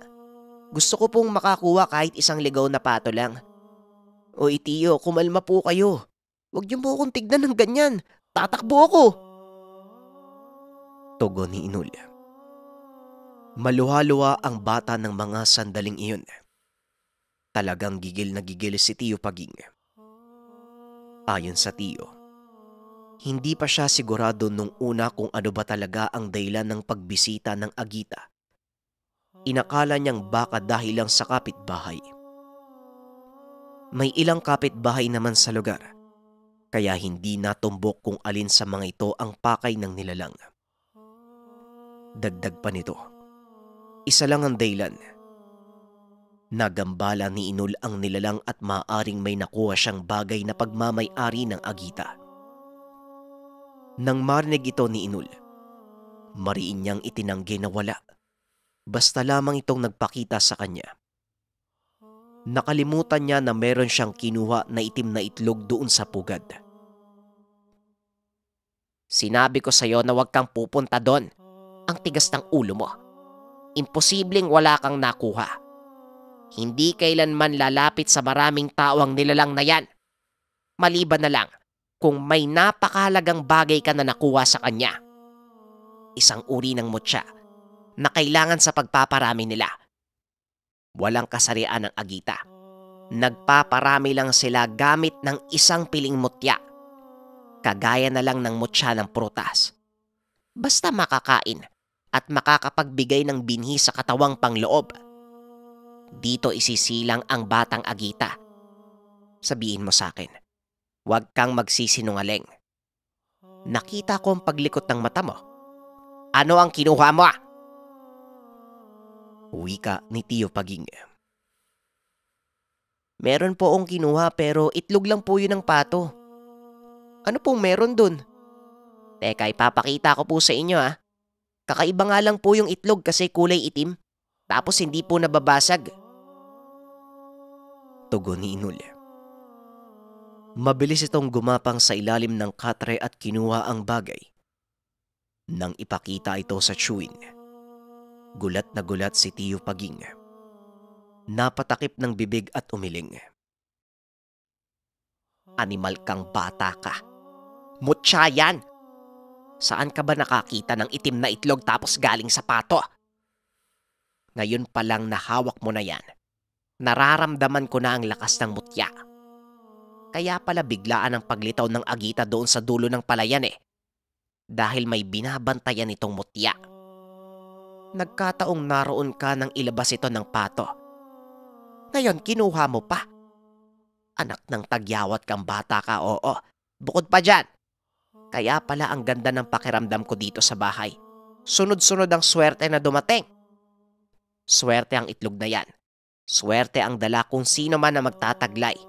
Gusto ko pong makakuha kahit isang ligaw na pato lang. Oy, Tiyo, kumalma po kayo. Huwag niyo po akong tignan ng ganyan. Tatakbo ako. Tugon ni Inul. Maluha-luha ang bata ng mga sandaling iyon. Talagang gigil na gigil si Tio Paging. Ayon sa Tio, hindi pa siya sigurado nung una kung ano ba talaga ang dahilan ng pagbisita ng Agita. Inakala niyang baka dahil lang sa kapitbahay. May ilang kapitbahay naman sa lugar, kaya hindi natumbok kung alin sa mga ito ang pakay ng nilalang. Dagdag pa nito, isa lang ang dahilan. Nagambala ni Inul ang nilalang at maaaring may nakuha siyang bagay na pagmamay-ari ng Agita. Nang marinig ito ni Inul, mariin niyang itinanggi na wala. Basta lamang itong nagpakita sa kanya. Nakalimutan niya na meron siyang kinuha na itim na itlog doon sa pugad. Sinabi ko sa'yo na huwag kang pupunta doon. Ang tigas ng ulo mo. Imposibleng wala kang nakuha. Hindi kailanman lalapit sa maraming tao ang nilalang na yan. Maliban na lang kung may napakahalagang bagay ka na nakuha sa kanya. Isang uri ng mutya na kailangan sa pagpaparami nila. Walang kasarian ng Agita. Nagpaparami lang sila gamit ng isang piling mutya. Kagaya na lang ng mutya ng prutas. Basta makakain at makakapagbigay ng binhi sa katawang pangloob. Dito isisilang ang batang Agita. Sabihin mo sa akin, huwag kang magsisinungaling. Nakita ko ang paglikot ng mata mo. Ano ang kinuha mo? Wika ni Tio Paging. Meron po akong kinuha pero itlog lang po yun ng pato. Ano pong meron dun? Teka, ipapakita ko po sa inyo ah. Kakaiba nga lang po yung itlog kasi kulay itim. Tapos hindi po nababasag. Tugon ni Inul. Mabilis itong gumapang sa ilalim ng katre at kinuha ang bagay. Nang ipakita ito sa tiyuhin, gulat na gulat si Tio Paging. Napatakip ng bibig at umiling. Animal kang bata ka. Mutya yan. Saan ka ba nakakita ng itim na itlog tapos galing sa pato? Ngayon pa lang nahawak mo na yan. Nararamdaman ko na ang lakas ng mutya. Kaya pala biglaan ang paglitaw ng Agita doon sa dulo ng palayan eh. Dahil may binabantayan itong mutya. Nagkataong naroon ka nang ilabas ito ng pato. Ngayon kinuha mo pa. Anak ng tagyawat kang bata ka, oo. Bukod pa dyan. Kaya pala ang ganda ng pakiramdam ko dito sa bahay. Sunod-sunod ang swerte na dumating. Swerte ang itlog na yan. Swerte ang dala kung sino man na magtataglay.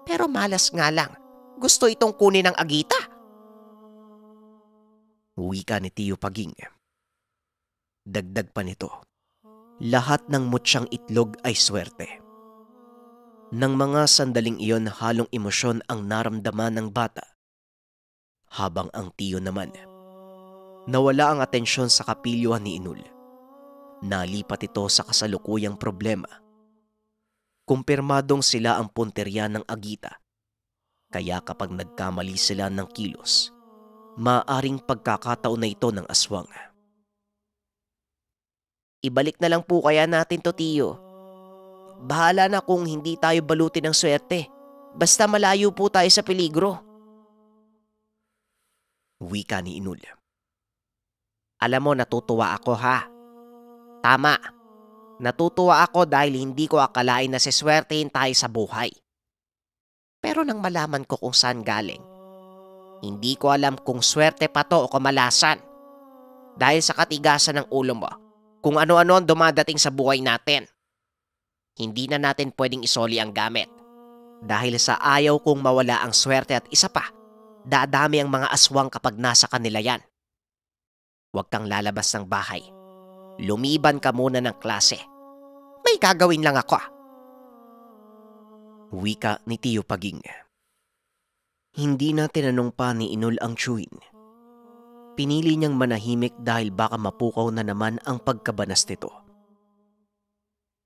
Pero malas nga lang. Gusto itong kunin ng Agita. Wika ni Tio Paging. Dagdag pa nito, lahat ng mutsyang itlog ay swerte. Nang mga sandaling iyon halong emosyon ang naramdaman ng bata. Habang ang tiyo naman, nawala ang atensyon sa kapilyuhan ni Inul. Nalipat ito sa kasalukuyang problema. Kumpirmadong sila ang punterya ng Agita. Kaya kapag nagkamali sila ng kilos, maaaring pagkakataon na ito ng aswang. Ibalik na lang po kaya natin to, Tiyo. Bahala na kung hindi tayo balutin ng swerte. Basta malayo po tayo sa peligro. Wika ni Inul. Alam mo, natutuwa ako ha. Tama. Natutuwa ako dahil hindi ko akalain na siswertehin tayo sa buhay. Pero nang malaman ko kung saan galing, hindi ko alam kung swerte pa to o kamalasan. Dahil sa katigasan ng ulo mo, kung ano-ano ang dumadating sa buhay natin. Hindi na natin pwedeng isoli ang gamit. Dahil sa ayaw kong mawala ang swerte at isa pa, dadami ang mga aswang kapag nasa kanila yan. Huwag kang lalabas ng bahay. Lumiban ka muna ng klase. May gagawin lang ako. Wika ni Tio Paging. Hindi na tinanong pa ni Inul ang tsuhin. Pinili niyang manahimik dahil baka mapukaw na naman ang pagkabanas nito.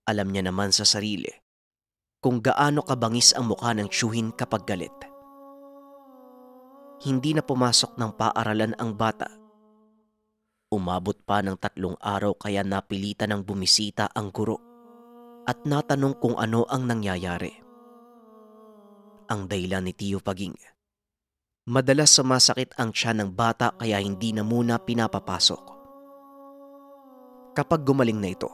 Alam niya naman sa sarili kung gaano kabangis ang mukha ng tsuhin kapag galit. Hindi na pumasok ng paaralan ang bata. Umabot pa ng 3 araw kaya napilitan ng bumisita ang guro at natanong kung ano ang nangyayari. Ang dahilan ni Tio Paging, madalas sumasakit ang tiyan ng bata kaya hindi na muna pinapapasok. Kapag gumaling na ito,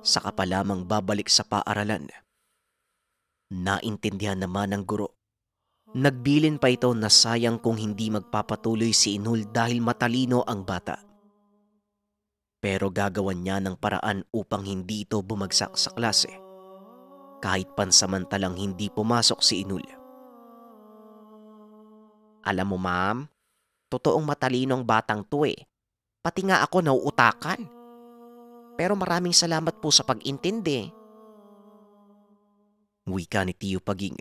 saka pa lamang babalik sa paaralan. Naintindihan naman ng guro. Nagbilin pa ito na sayang kung hindi magpapatuloy si Inul dahil matalino ang bata. Pero gagawan niya ng paraan upang hindi ito bumagsak sa klase, kahit pansamantalang hindi pumasok si Inul. Alam mo ma'am, totoong matalino ang batang to eh. Pati nga ako nauutakan. Pero maraming salamat po sa pag-intindi. Wika ni Tio Paging.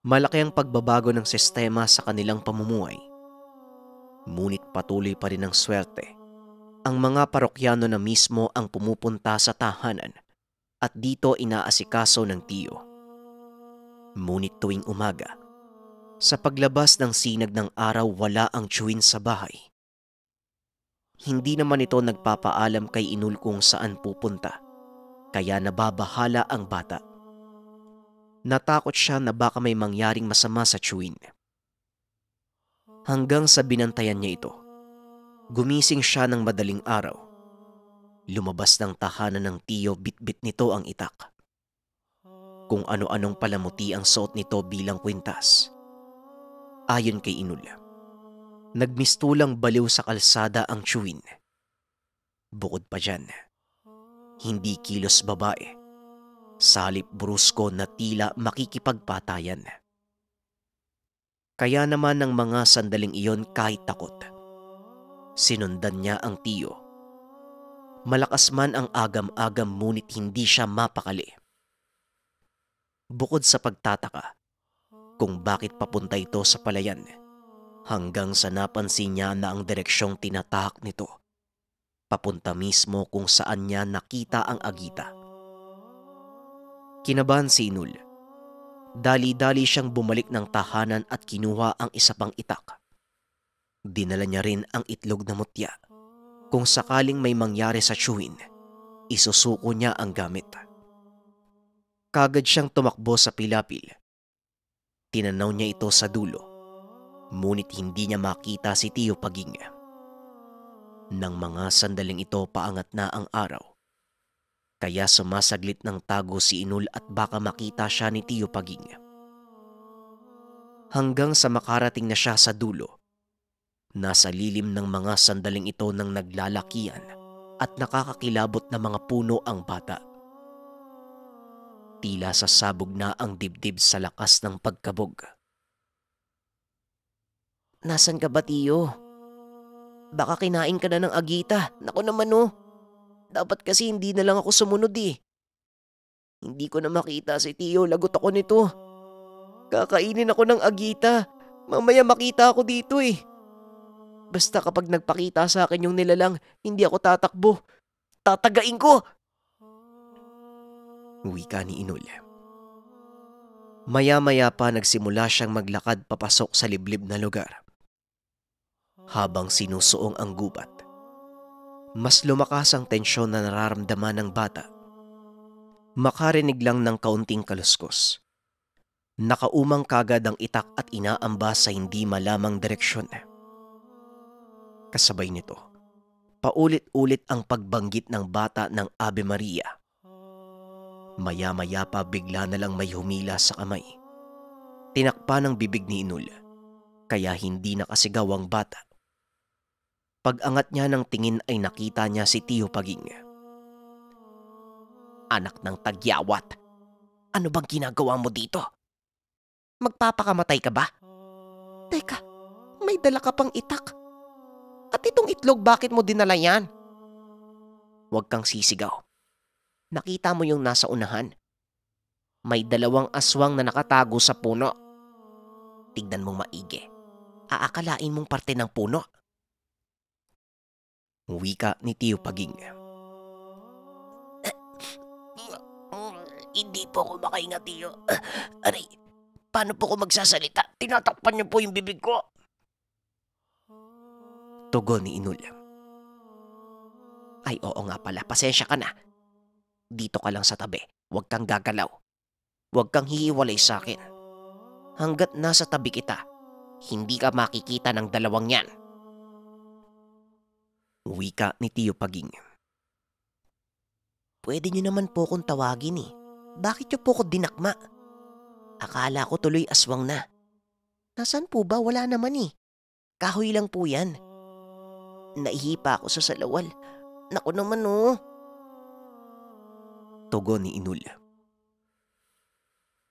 Malaki ang pagbabago ng sistema sa kanilang pamumuhay. Ngunit patuloy pa rin ang swerte. Ang mga parokyano na mismo ang pumupunta sa tahanan at dito inaasikaso ng tiyo. Ngunit tuwing umaga, sa paglabas ng sinag ng araw wala ang tsuhin sa bahay. Hindi naman ito nagpapaalam kay Inul kung saan pupunta, kaya nababahala ang bata. Natakot siya na baka may mangyaring masama sa tsuhin. Hanggang sa binantayan niya ito, gumising siya ng madaling araw. Lumabas ng tahanan ng tiyo, bitbit nito ang itak. Kung ano-anong palamuti ang suot nito bilang kwintas. Ayon kay Inul, nagmistulang baliw sa kalsada ang tsuhin. Bukod pa dyan, hindi kilos babae, salip brusko na tila makikipagpatayan. Kaya naman ng mga sandaling iyon kahit takot, sinundan niya ang tiyo. Malakas man ang agam-agam ngunit hindi siya mapakali. Bukod sa pagtataka kung bakit papunta ito sa palayan, hanggang sa napansin niya na ang direksyong tinatahak nito, papunta mismo kung saan niya nakita ang agita. Kinabahan si Inul. Dali-dali siyang bumalik ng tahanan at kinuha ang isa pang itak. Dinala niya rin ang itlog na mutya. Kung sakaling may mangyari sa tsuhin, isusuko niya ang gamit. Kagad siyang tumakbo sa pilapil. Tinanaw niya ito sa dulo, ngunit hindi niya makita si Tio Paging. Nang mga sandaling ito paangat na ang araw, kaya sumasaglit ng tago si Inul at baka makita siya ni Tio Paging. Hanggang sa makarating na siya sa dulo, nasa lilim ng mga sandaling ito ng naglalakian at nakakakilabot na mga puno ang bata. Tila sasabog na ang dibdib sa lakas ng pagkabog. Nasaan ka ba, Tiyo? Baka kinain ka na ng agita. Naku naman oh. Dapat kasi hindi na lang ako sumunod eh. Hindi ko na makita si Tiyo. Lagot ako nito. Kakainin ako ng agita. Mamaya makita ako dito eh. Basta kapag nagpakita sa akin yung nilalang, hindi ako tatakbo. Tatagain ko! Wika ni Inul. Maya-maya pa nagsimula siyang maglakad papasok sa liblib na lugar. Habang sinusuong ang gubat, mas lumakas ang tensyon na nararamdaman ng bata. Makarinig lang ng kaunting kaluskos, Nakaumang kagad ang itak at inaamba sa hindi malamang direksyon. Kasabay nito, paulit-ulit ang pagbanggit ng bata ng Ave Maria. Maya-maya pa bigla na lang may humila sa kamay. Tinakpan ang bibig ni Inul, kaya hindi nakasigaw ang bata. Pag-angat niya ng tingin ay nakita niya si Tio Paging. Anak ng tagyawat, ano bang ginagawa mo dito? Magpapakamatay ka ba? Teka, may dala ka pang itak. At itong itlog, bakit mo dinala yan? Huwag kang sisigaw. Nakita mo yung nasa unahan. May 2 aswang na nakatago sa puno. Tignan mong maigi. Aakalain mong parte ng puno. Wika ni Tio Paging. Hindi po ako makahinga, Tiyo. Aray, paano po ako magsasalita? Tinatakpan niyo po yung bibig ko. Tugon ni Inul. Ay oo nga pala, pasensya ka na. Dito ka lang sa tabi, huwag kang gagalaw. Huwag kang hihiwalay sa akin. Hanggat nasa tabi kita, hindi ka makikita ng 2 yan. Wika ni Tio Paging. Pwede niyo naman po kong tawagin eh. Bakit niyo po ko dinakma? Akala ko tuloy aswang na. Nasaan po ba? Wala naman eh. Kahoy lang po yan. Naihipa ako sa salawal. Naku naman oh. Tugon ni Inul.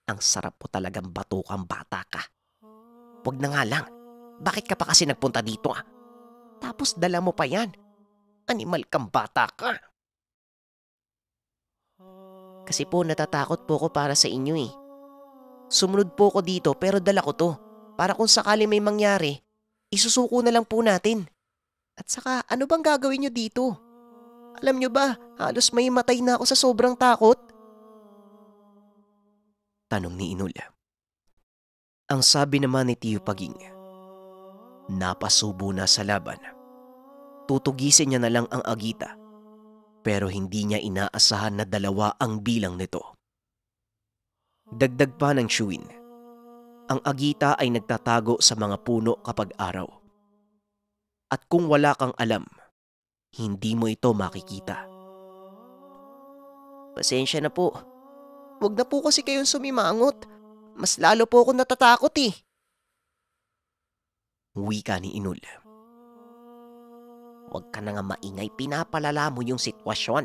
Ang sarap po talagang batukang bata ka. Huwag na nga lang. Bakit ka pa kasi nagpunta dito ah? Tapos dala mo pa yan. Animal kang bata ka. Kasi po natatakot po ko para sa inyo eh. Sumunod po ko dito pero dala ko to. Para kung sakali may mangyari, isusuko na lang po natin. At saka ano bang gagawin nyo dito? Alam nyo ba, halos may matay na ako sa sobrang takot. Tanong ni Inul. Ang sabi naman ni Tio Paging, napasubo na sa laban. Tutugisin niya na lang ang agita. Pero hindi niya inaasahan na 2 ang bilang nito. Dagdag pa ng Shuin, ang agita ay nagtatago sa mga puno kapag araw. At kung wala kang alam, hindi mo ito makikita. Pasensya na po. Huwag na po kasi kayong sumimangot. Mas lalo po ako natatakot eh. Wika ni Inul. Huwag ka na nga maingay, pinapalala mo yung sitwasyon.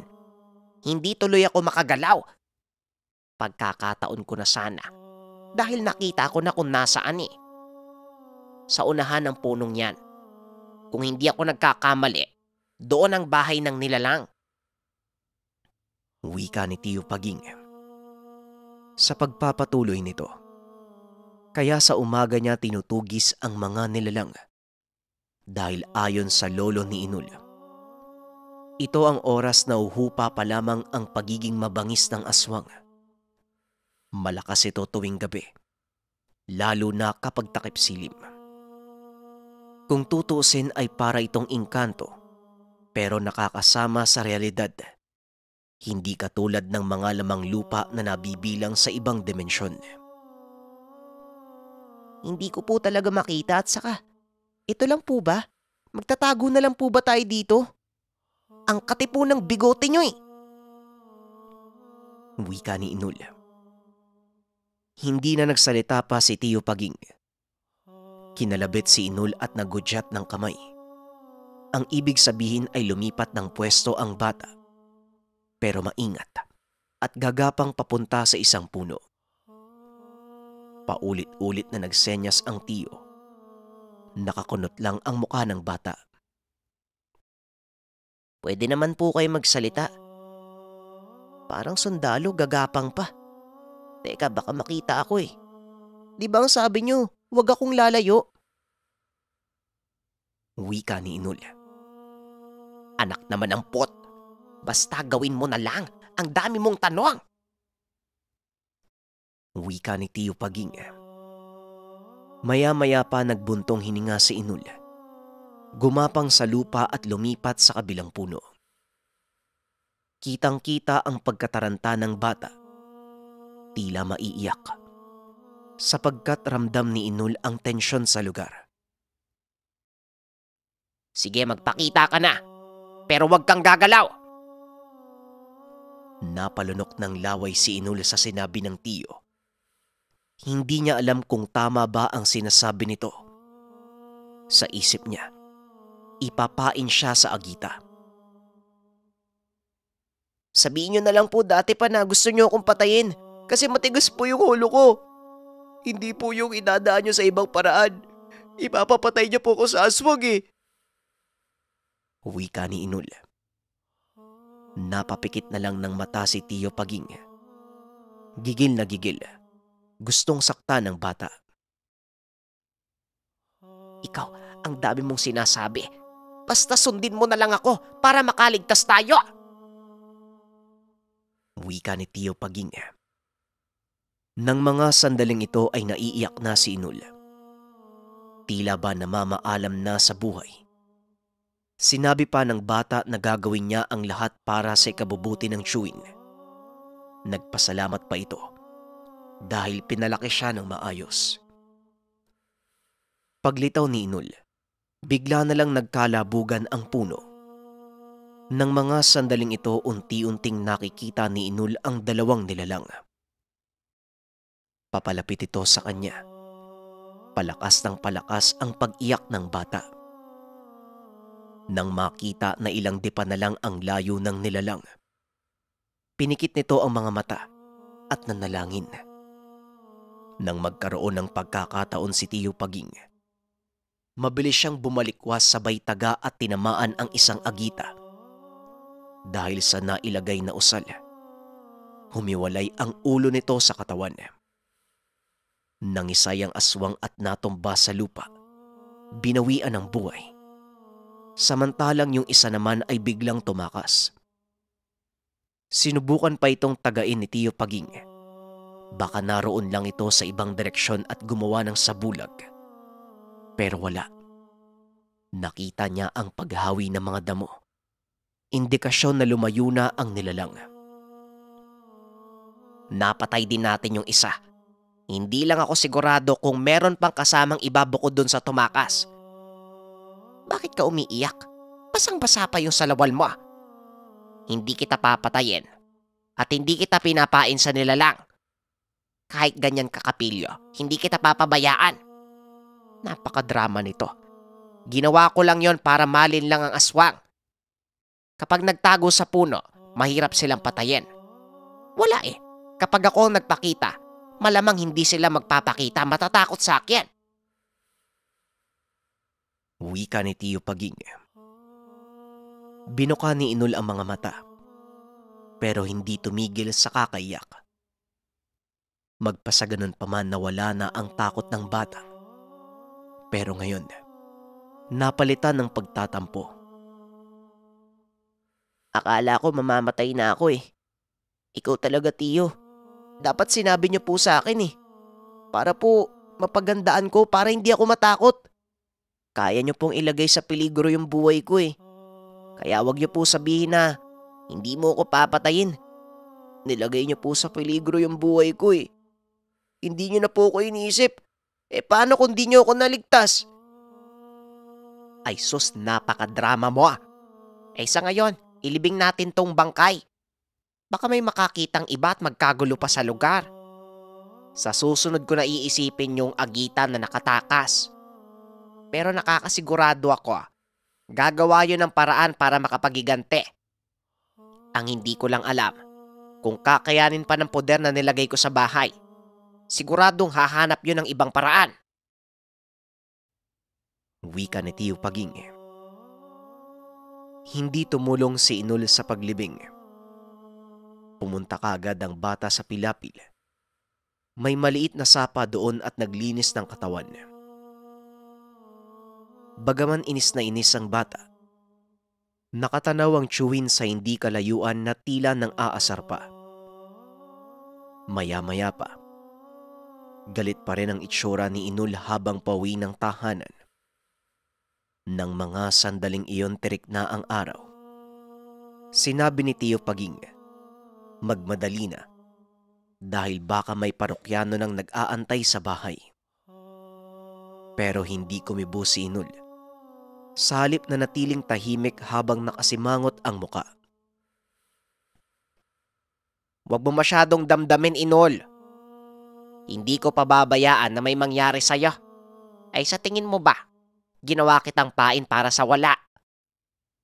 Hindi tuloy ako makagalaw. Pagkakataon ko na sana. Dahil nakita ko na kung nasaan eh. Sa unahan ng punong yan. Kung hindi ako nagkakamali, doon ang bahay ng nilalang. Wika ni Tio Paging. Sa pagpapatuloy nito, kaya sa umaga niya tinutugis ang mga nilalang. Dahil ayon sa lolo ni Inul, ito ang oras na uhupa pa lamang ang pagiging mabangis ng aswang. Malakas ito tuwing gabi, lalo na kapag takip silim. Kung tutuusin ay para itong engkanto, pero nakakasama sa realidad. Hindi katulad ng mga lamang lupa na nabibilang sa ibang dimensyon. Hindi ko po talaga makita at saka, ito lang po ba? Magtatago na lang po ba tayo dito? Ang katipo ng bigote nyo eh. Wika ni Inul. Hindi na nagsalita pa si Tio Paging. Kinalabit si Inul at nagudyat ng kamay. Ang ibig sabihin ay lumipat ng pwesto ang bata. Pero maingat at gagapang papunta sa isang puno. Paulit-ulit na nagsenyas ang tiyo. Nakakunot lang ang mukha ng bata. Pwede naman po kayo magsalita. Parang sundalo, gagapang pa. Teka, baka makita ako eh. Di ba ang sabi nyo, huwag akong lalayo? Wika ni Inul. Anak naman ng pot. Basta gawin mo na lang. Ang dami mong tanong. Wika ni Tio Paging. Maya-maya pa nagbuntong hininga si Inul. Gumapang sa lupa at lumipat sa kabilang puno. Kitang-kita ang pagkataranta ng bata. Tila maiiyak. sapagkat ramdam ni Inul ang tensyon sa lugar. Sige, magpakita ka na. Pero wag kang gagalaw. Napalunok ng laway si Inul sa sinabi ng tiyo. Hindi niya alam kung tama ba ang sinasabi nito. Sa isip niya, ipapain siya sa agita. Sabihin nyo na lang po dati pa na gusto nyo akong patayin kasi matigas po yung ulo ko. Hindi po yung idadaan nyo sa ibang paraan. Ipapapatay niyo po ko sa aswang eh. Wika ni Inul. Napapikit na lang ng mata si Tiyo Paging. Gigil na gigil. Gustong sakta ng bata. Ikaw, ang dami mong sinasabi. Basta sundin mo na lang ako para makaligtas tayo. Wika ni Tiyo Paging. Nang mga sandaling ito ay naiiyak na si Inul. Tila ba namamaalam na sa buhay. Sinabi pa ng bata na gagawin niya ang lahat para sa ikabubuti ng Chewin. Nagpasalamat pa ito dahil pinalaki siya ng maayos. Paglitaw ni Inul, bigla na lang nagkalabugan ang puno. Nang mga sandaling ito, unti-unting nakikita ni Inul ang dalawang nilalang. Papalapit ito sa kanya. Palakas ng palakas ang pag-iyak ng bata. Nang makita na ilang dipa na lang ang layo ng nilalang, pinikit nito ang mga mata at nanalangin. Nang magkaroon ng pagkakataon si Tiyo Paging, mabilis siyang bumalikwas sabay taga at tinamaan ang isang agita. Dahil sa nailagay na usal, humiwalay ang ulo nito sa katawan. Nangisay ang aswang at natumba sa lupa, binawian ng buhay. Samantalang yung isa naman ay biglang tumakas. Sinubukan pa itong tagain ni Tiyo Paging. Baka naroon lang ito sa ibang direksyon at gumawa ng sabulag. Pero wala. Nakita niya ang paghawi ng mga damo. Indikasyon na lumayo na ang nilalang. Napatay din natin yung isa. Hindi lang ako sigurado kung meron pang kasamang iba bukod dun sa tumakas. Bakit ka umiiyak? Basang-basa pa yung salawal mo. Hindi kita papatayin at hindi kita pinapain sa nilalang. Kahit ganyan kakapilyo, hindi kita papabayaan. Napakadrama nito. Ginawa ko lang yon para malin lang ang aswang. Kapag nagtago sa puno, mahirap silang patayin. Wala eh. Kapag ako nagpakita, malamang hindi sila magpapakita, matatakot sa akin. Wika ni Tiyo Paging. Binuka ni Inul ang mga mata, pero hindi tumigil sa kakaiyak. Magpasaganon pa man na wala na ang takot ng bata. Pero ngayon, napalitan ng pagtatampo. Akala ko mamamatay na ako eh. Ikaw talaga, Tiyo. Dapat sinabi niyo po sa akin eh. Para po mapagandaan ko para hindi ako matakot. Kaya niyo pong ilagay sa peligro yung buhay ko eh. Kaya wag niyo po sabihin na hindi mo ako papatayin. Nilagay niyo po sa peligro yung buhay ko eh. Hindi niyo na po ako iniisip. Paano kung di niyo ako naligtas? Ay sus, napakadrama mo ah. Sa ngayon, ilibing natin tong bangkay. Baka may makakitang iba at magkagulo pa sa lugar. Sa susunod ko na iisipin yung agitan na nakatakas. Pero nakakasigurado ako, gagawa yun ng paraan para makapagigante. Ang hindi ko lang alam, kung kakayanin pa ng poder na nilagay ko sa bahay, siguradong hahanap yun ng ibang paraan. Wika ni Tiyo Paging. Hindi tumulong si Inul sa paglibing. Pumunta kagad ang bata sa pilapil. May maliit na sapa doon at naglinis ng katawan. Bagaman inis na inis ang bata, nakatanaw ang Chewin sa hindi kalayuan na tila nang aasar pa. Maya-maya pa, galit pa rin ang itsura ni Inul habang pauwi ng tahanan. Nang mga sandaling iyon tirik na ang araw, sinabi ni Tiyo Paging, magmadali na, dahil baka may parokyano nang nag-aantay sa bahay. Pero hindi kumibo si Inul. Sa halip na natiling tahimik habang nakasimangot ang muka. Huwag mo masyadong damdamin, Inol. Hindi ko pababayaan na may mangyari sa'yo. Ay sa tingin mo ba, ginawa kitang pain para sa wala?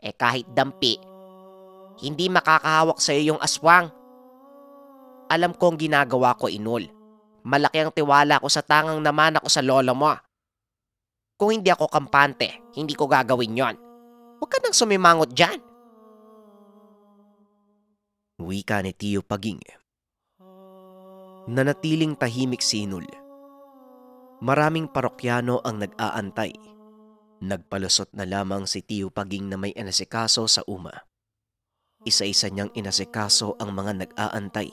Kahit dampi, hindi makakahawak sa'yo yung aswang. Alam ko ang ginagawa ko, Inol. Malaki ang tiwala ko sa tangang naman ako sa lolo mo. Kung hindi ako kampante, hindi ko gagawin yon. Huwag ka nang sumimangot dyan. Wika ni Tio Paging. Nanatiling tahimik si Inul. Maraming parokyano ang nag-aantay. Nagpalusot na lamang si Tio Paging na may inasikaso sa uma. Isa-isa niyang inasikaso ang mga nag-aantay.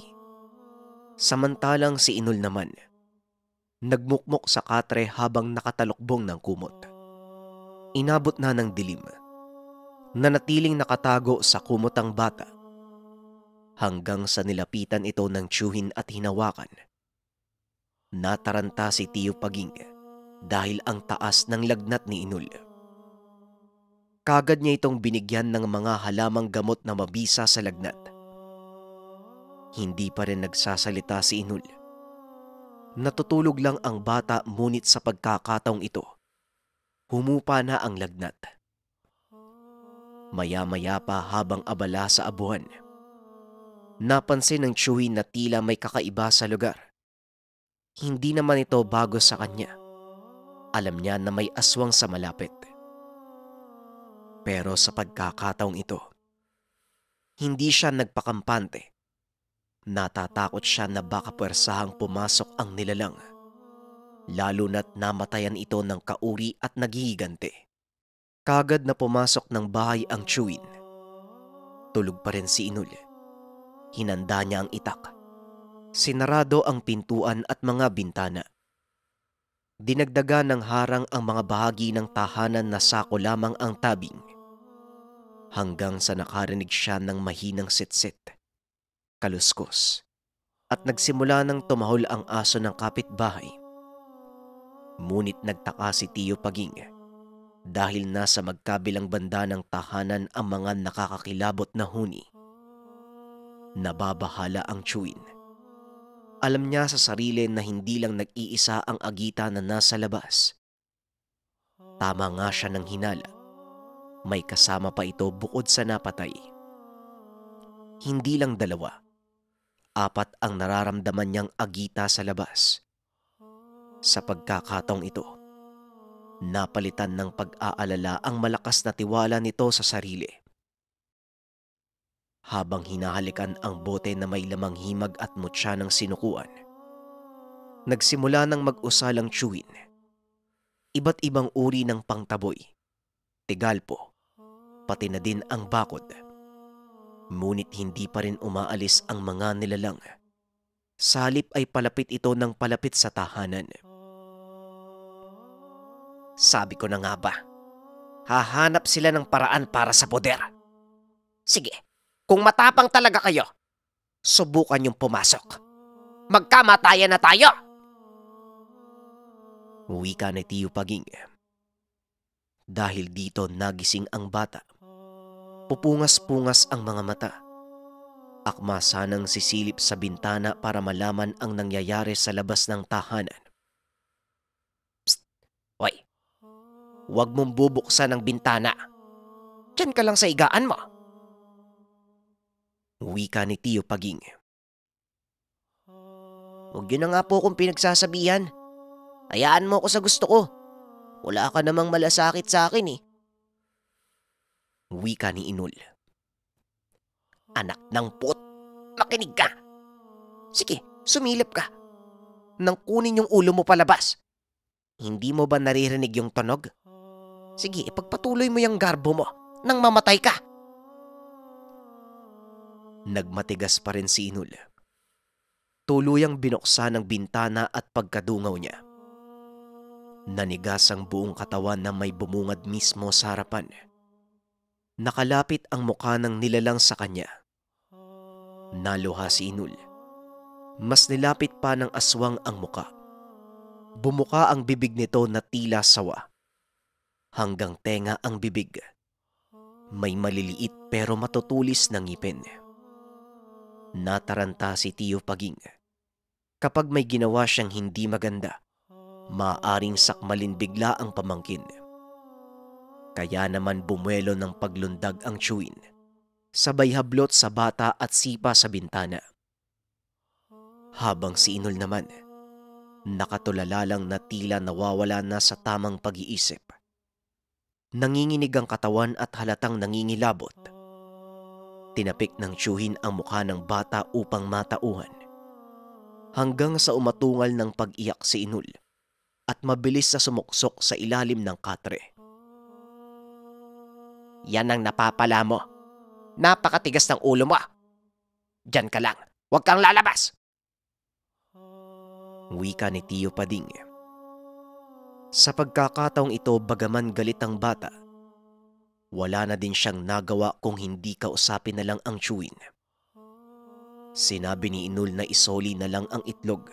Samantalang si Inul naman, nagmukmok sa katre habang nakatalokbong ng kumot. Inabot na ng dilim. Nanatiling nakatago sa kumot ang bata. Hanggang sa nilapitan ito ng tiyuhin at hinawakan. Nataranta si Tio Paging dahil ang taas ng lagnat ni Inul. Kagad niya itong binigyan ng mga halamang gamot na mabisa sa lagnat. Hindi pa rin nagsasalita si Inul. Natutulog lang ang bata ngunit sa pagkakataong ito, humupa na ang lagnat. Maya-maya pa habang abala sa abuhan, napansin ng tiyuhin na tila may kakaiba sa lugar. Hindi naman ito bago sa kanya. Alam niya na may aswang sa malapit. Pero sa pagkakataong ito, hindi siya nagpakampante. Natatakot siya na baka puwersahang pumasok ang nilalang, lalo na't namatayan ito ng kauri at naghihigante. Kagad na pumasok ng bahay ang tiyuhin. Tulog pa rin si Inul. Hinanda niya ang itak. Sinarado ang pintuan at mga bintana. Dinagdagan ng harang ang mga bahagi ng tahanan na sako lamang ang tabing. Hanggang sa nakarinig siya ng mahinang sitsit, kaluskos, at nagsimula ng tumahol ang aso ng kapitbahay. Ngunit nagtaka si Tio Paging dahil nasa magkabilang banda ng tahanan ang mga nakakakilabot na huni. Nababahala ang tiyuhin. Alam niya sa sarili na hindi lang nag-iisa ang agita na nasa labas. Tama nga siya ng hinala. May kasama pa ito bukod sa napatay. Hindi lang 2, 4 ang nararamdaman niyang agita sa labas. Sa pagkakataong ito, napalitan ng pag-aalala ang malakas na tiwala nito sa sarili. Habang hinahalikan ang bote na may lamang himag at mutya ng sinukuan, nagsimula ng mag-usal ang tiyuhin. Iba't ibang uri ng pangtaboy, tigalpo, pati na din ang bakod. Ngunit hindi pa rin umaalis ang mga nilalang. Sa halip ay palapit ito ng palapit sa tahanan. Sabi ko na nga ba, hahanap sila ng paraan para sa poder. Sige, kung matapang talaga kayo, subukan niyong pumasok. Magkamatayan na tayo! Wika ni Tio Paging. Dahil dito nagising ang bata. Pupungas-pungas ang mga mata. Akma sanang sisilip sa bintana para malaman ang nangyayari sa labas ng tahanan. Psst! Hoy! Huwag mong bubuksan ang bintana. Diyan ka lang sa higaan mo. Wika ni Tio Paging. Huwag yun na nga po kung pinagsasabihan. Hayaan mo ako sa gusto ko. Wala ka namang malasakit sa akin eh. Wika ni Inul. Anak ng put, makinig ka. Sige, sumilip ka. Nang kunin yung ulo mo palabas. Hindi mo ba naririnig yung tunog? Sige, ipagpatuloy mo yung garbo mo nang mamatay ka. Nagmatigas pa rin si Inul. Tuluyang binuksan ang bintana at pagkadungaw niya. Nanigas ang buong katawan na may bumungad mismo sa harapan. Nakalapit ang mukha ng nilalang sa kanya. Naluha si Inul. Mas nilapit pa ng aswang ang muka. Bumuka ang bibig nito na tila sawa. Hanggang tenga ang bibig. May maliliit pero matutulis na ngipin. Nataranta si Tio Paging. Kapag may ginawa siyang hindi maganda, maaaring sakmalin bigla ang pamangkin. Kaya naman bumuelo ng paglundag ang Chewin, sabay hablot sa bata at sipa sa bintana. Habang si Inul naman, nakatulala lang na tila nawawala na sa tamang pag-iisip. Nanginginig ang katawan at halatang nangingilabot. Tinapik ng tiyuhin ang mukha ng bata upang matauhan. Hanggang sa umatungal ng pag-iyak si Inul at mabilis na sumuksok sa ilalim ng katre. Yan ang napapala mo. Napakatigas ng ulo mo. Diyan ka lang. Huwag kang lalabas. Wika ni Tio Pading. Sa pagkakataong ito, bagaman galit ang bata, wala na din siyang nagawa kung hindi kausapin na lang ang Chewin. Sinabi ni Inul na isoli na lang ang itlog,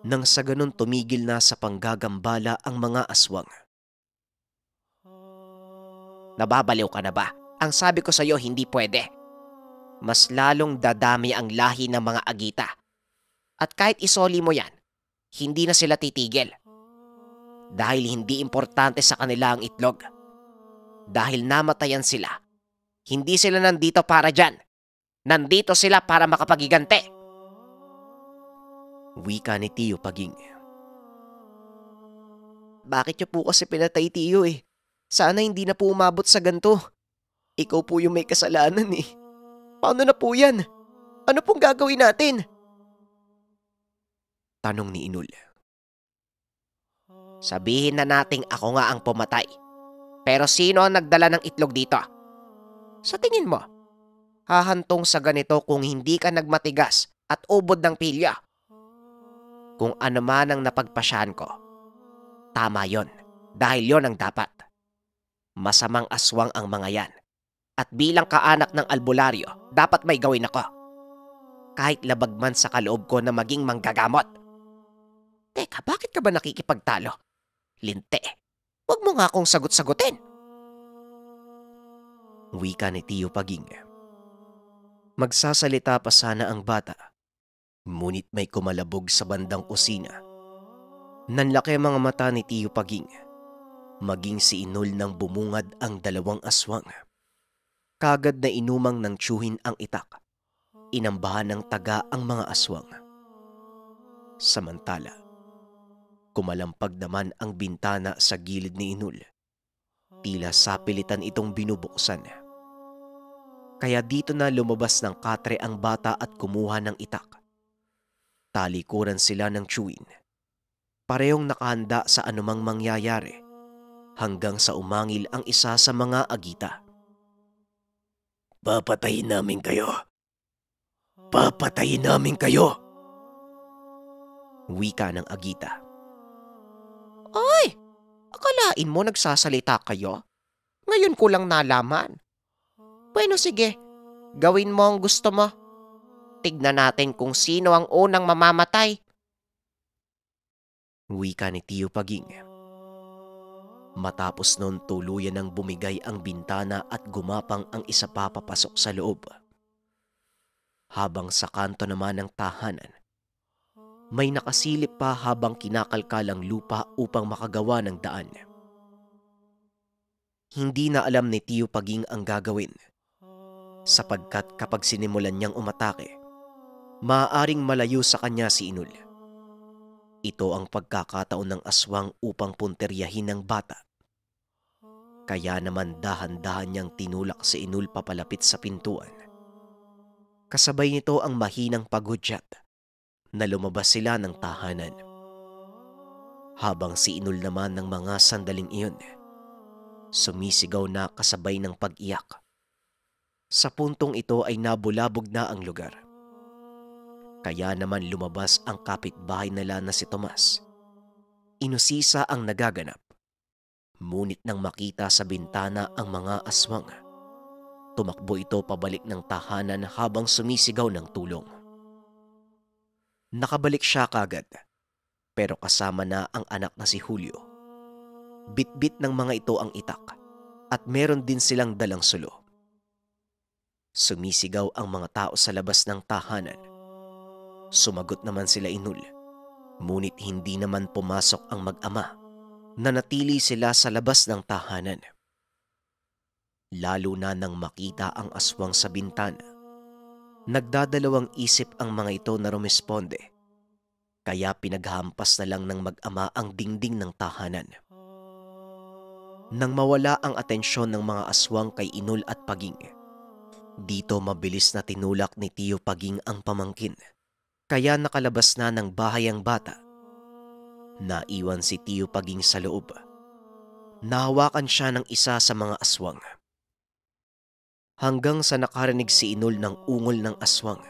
nang sa ganun tumigil na sa panggagambala ang mga aswang. Nababaliw ka na ba? Ang sabi ko sa'yo hindi pwede. Mas lalong dadami ang lahi ng mga agita. At kahit isoli mo yan, hindi na sila titigil. Dahil hindi importante sa kanila ang itlog. Dahil namatayan sila. Hindi sila nandito para dyan. Nandito sila para makapagigante. Wika ni Tio Paging. Bakit niyo po kasi pinatay, Tio eh? Sana hindi na po umabot sa ganito. Ikaw po yung may kasalanan eh. Paano na po yan? Ano pong gagawin natin? Tanong ni Inul. Sabihin na nating ako nga ang pumatay. Pero sino ang nagdala ng itlog dito? Sa tingin mo, hahantong sa ganito kung hindi ka nagmatigas at ubod ng pilya. Kung ano man ang napagpasyahan ko, tama yon dahil yon ang dapat. Masamang aswang ang mga yan. At bilang kaanak ng albularyo, dapat may gawin ako. Kahit labag man sa kaloob ko na maging manggagamot. Teka, bakit ka ba nakikipagtalo? Linte, huwag mo nga akong sagot-sagutin. Wika ni Tio Paging. Magsasalita pa sana ang bata, ngunit may kumalabog sa bandang kusina. Nanlaki ang mga mata ni Tio Paging, maging si Inul nang bumungad ang dalawang aswang. Kagad na inumang ng tiyuhin ang itak. Inambahan ng taga ang mga aswang. Samantala, kumalampag naman ang bintana sa gilid ni Inul. Tila sapilitan itong binubuksan. Kaya dito na lumabas ng katre ang bata at kumuha ng itak. Talikuran sila ng tiyuhin. Parehong nakahanda sa anumang mangyayari hanggang sa umangil ang isa sa mga agita. Papatayin namin kayo. Papatayin namin kayo. Wika ng agita. Ay, akalain mo nagsasalita kayo? Ngayon ko lang nalaman. Bueno sige, gawin mo ang gusto mo. Tignan natin kung sino ang unang mamamatay. Wika ni Tio Paging. Matapos nun tuluyan ng bumigay ang bintana at gumapang ang isa pa papasok sa loob. Habang sa kanto naman ng tahanan, may nakasilip pa habang kinakalkal ang lupa upang makagawa ng daan. Hindi na alam ni Tio Paging ang gagawin, sapagkat kapag sinimulan niyang umatake, maaaring malayo sa kanya si Inul. Ito ang pagkakataon ng aswang upang punteryahin ng bata. Kaya naman dahan-dahan niyang tinulak si Inul papalapit sa pintuan. Kasabay nito ang mahinang paghudyat na lumabas sila ng tahanan. Habang si Inul naman ng mga sandaling iyon, sumisigaw na kasabay ng pag-iyak. Sa puntong ito ay nabulabog na ang lugar. Kaya naman lumabas ang kapitbahay nila na si Tomas. Inusisa ang nagaganap. Ngunit nang makita sa bintana ang mga aswang, tumakbo ito pabalik ng tahanan habang sumisigaw ng tulong. Nakabalik siya kagad, pero kasama na ang anak na si Julio. Bitbit ng mga ito ang itak at meron din silang dalang sulo. Sumisigaw ang mga tao sa labas ng tahanan. Sumagot naman sila Inul, ngunit hindi naman pumasok ang mag-ama. Nanatili sila sa labas ng tahanan. Lalo na nang makita ang aswang sa bintana. Nagdadalawang isip ang mga ito na rumesponde, kaya pinaghampas na lang ng mag-ama ang dingding ng tahanan. Nang mawala ang atensyon ng mga aswang kay Inul at Paging, dito mabilis na tinulak ni Tio Paging ang pamangkin, kaya nakalabas na ng bahay ang bata. Naiwan si Tio Paging sa loob. Nahawakan siya ng isa sa mga aswang. Hanggang sa nakarinig si Inul ng ungol ng aswang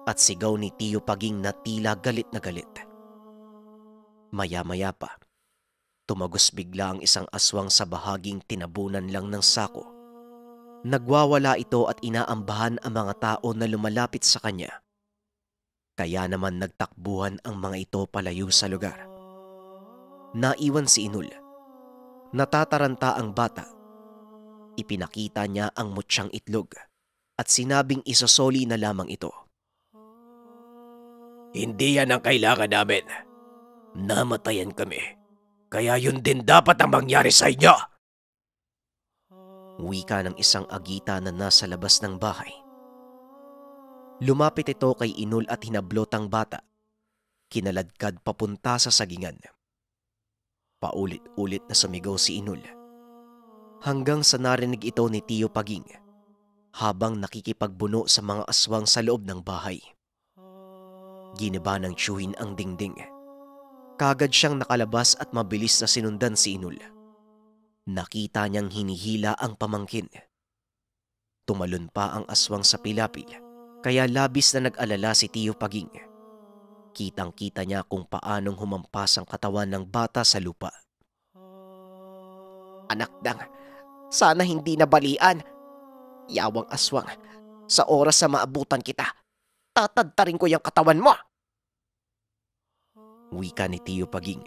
at sigaw ni Tio Paging na tila galit na galit. Maya-maya pa, tumagos bigla ang isang aswang sa bahaging tinabunan lang ng sako. Nagwawala ito at inaambahan ang mga tao na lumalapit sa kanya. Kaya naman nagtakbuhan ang mga ito palayo sa lugar. Naiwan si Inul. Natataranta ang bata. Ipinakita niya ang mutsyang itlog at sinabing isosoli na lamang ito. Hindi yan ang kailangan namin. Namatayan kami. Kaya yun din dapat ang mangyari sa inyo. Wika ng isang agita na nasa labas ng bahay. Lumapit ito kay Inul at hinablot ang bata. Kinaladkad papunta sa sagingan. Paulit-ulit na sumigaw si Inul. Hanggang sa narinig ito ni Tio Paging habang nakikipagbuno sa mga aswang sa loob ng bahay. Giniba ng tiyuhin ang dingding. Kagad siyang nakalabas at mabilis na sinundan si Inul. Nakita niyang hinihila ang pamangkin. Tumalon pa ang aswang sa pilapil, kaya labis na nag-alala si Tio Paging. Kitang-kita niya kung paanong humampas ang katawan ng bata sa lupa. Anak dang, sana hindi nabalian. Yawang aswang, sa oras na maabutan kita, tatadtarin ko yung katawan mo. Wika ni Tio Paging.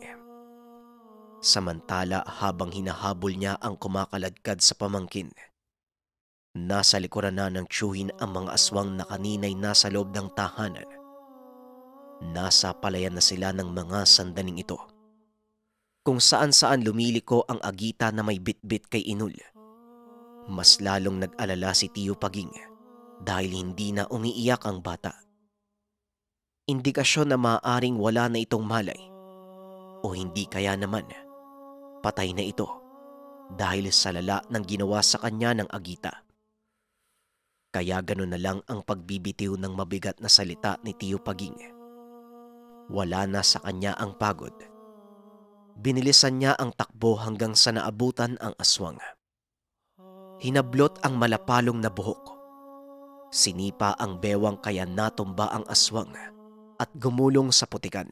Samantala habang hinahabol niya ang kumakaladkad sa pamangkin, nasa likuran na ng tiyuhin ang mga aswang na kaninay nasa loob ng tahanan. Nasa palayan na sila ng mga sandaling ito. Kung saan-saan lumiliko ang agita na may bitbit kay Inul. Mas lalong nag-alala si Tio Paging dahil hindi na umiiyak ang bata. Indikasyon na maaaring wala na itong malay o hindi kaya naman patay na ito dahil sa lala ng ginawa sa kanya ng agita. Kaya gano'n na lang ang pagbibitiw ng mabigat na salita ni Tio Paging. Wala na sa kanya ang pagod. Binilisan niya ang takbo hanggang sa naabutan ang aswang. Hinablot ang malapalong na buhok. Sinipa ang bewang kaya natumba ang aswang at gumulong sa putikan.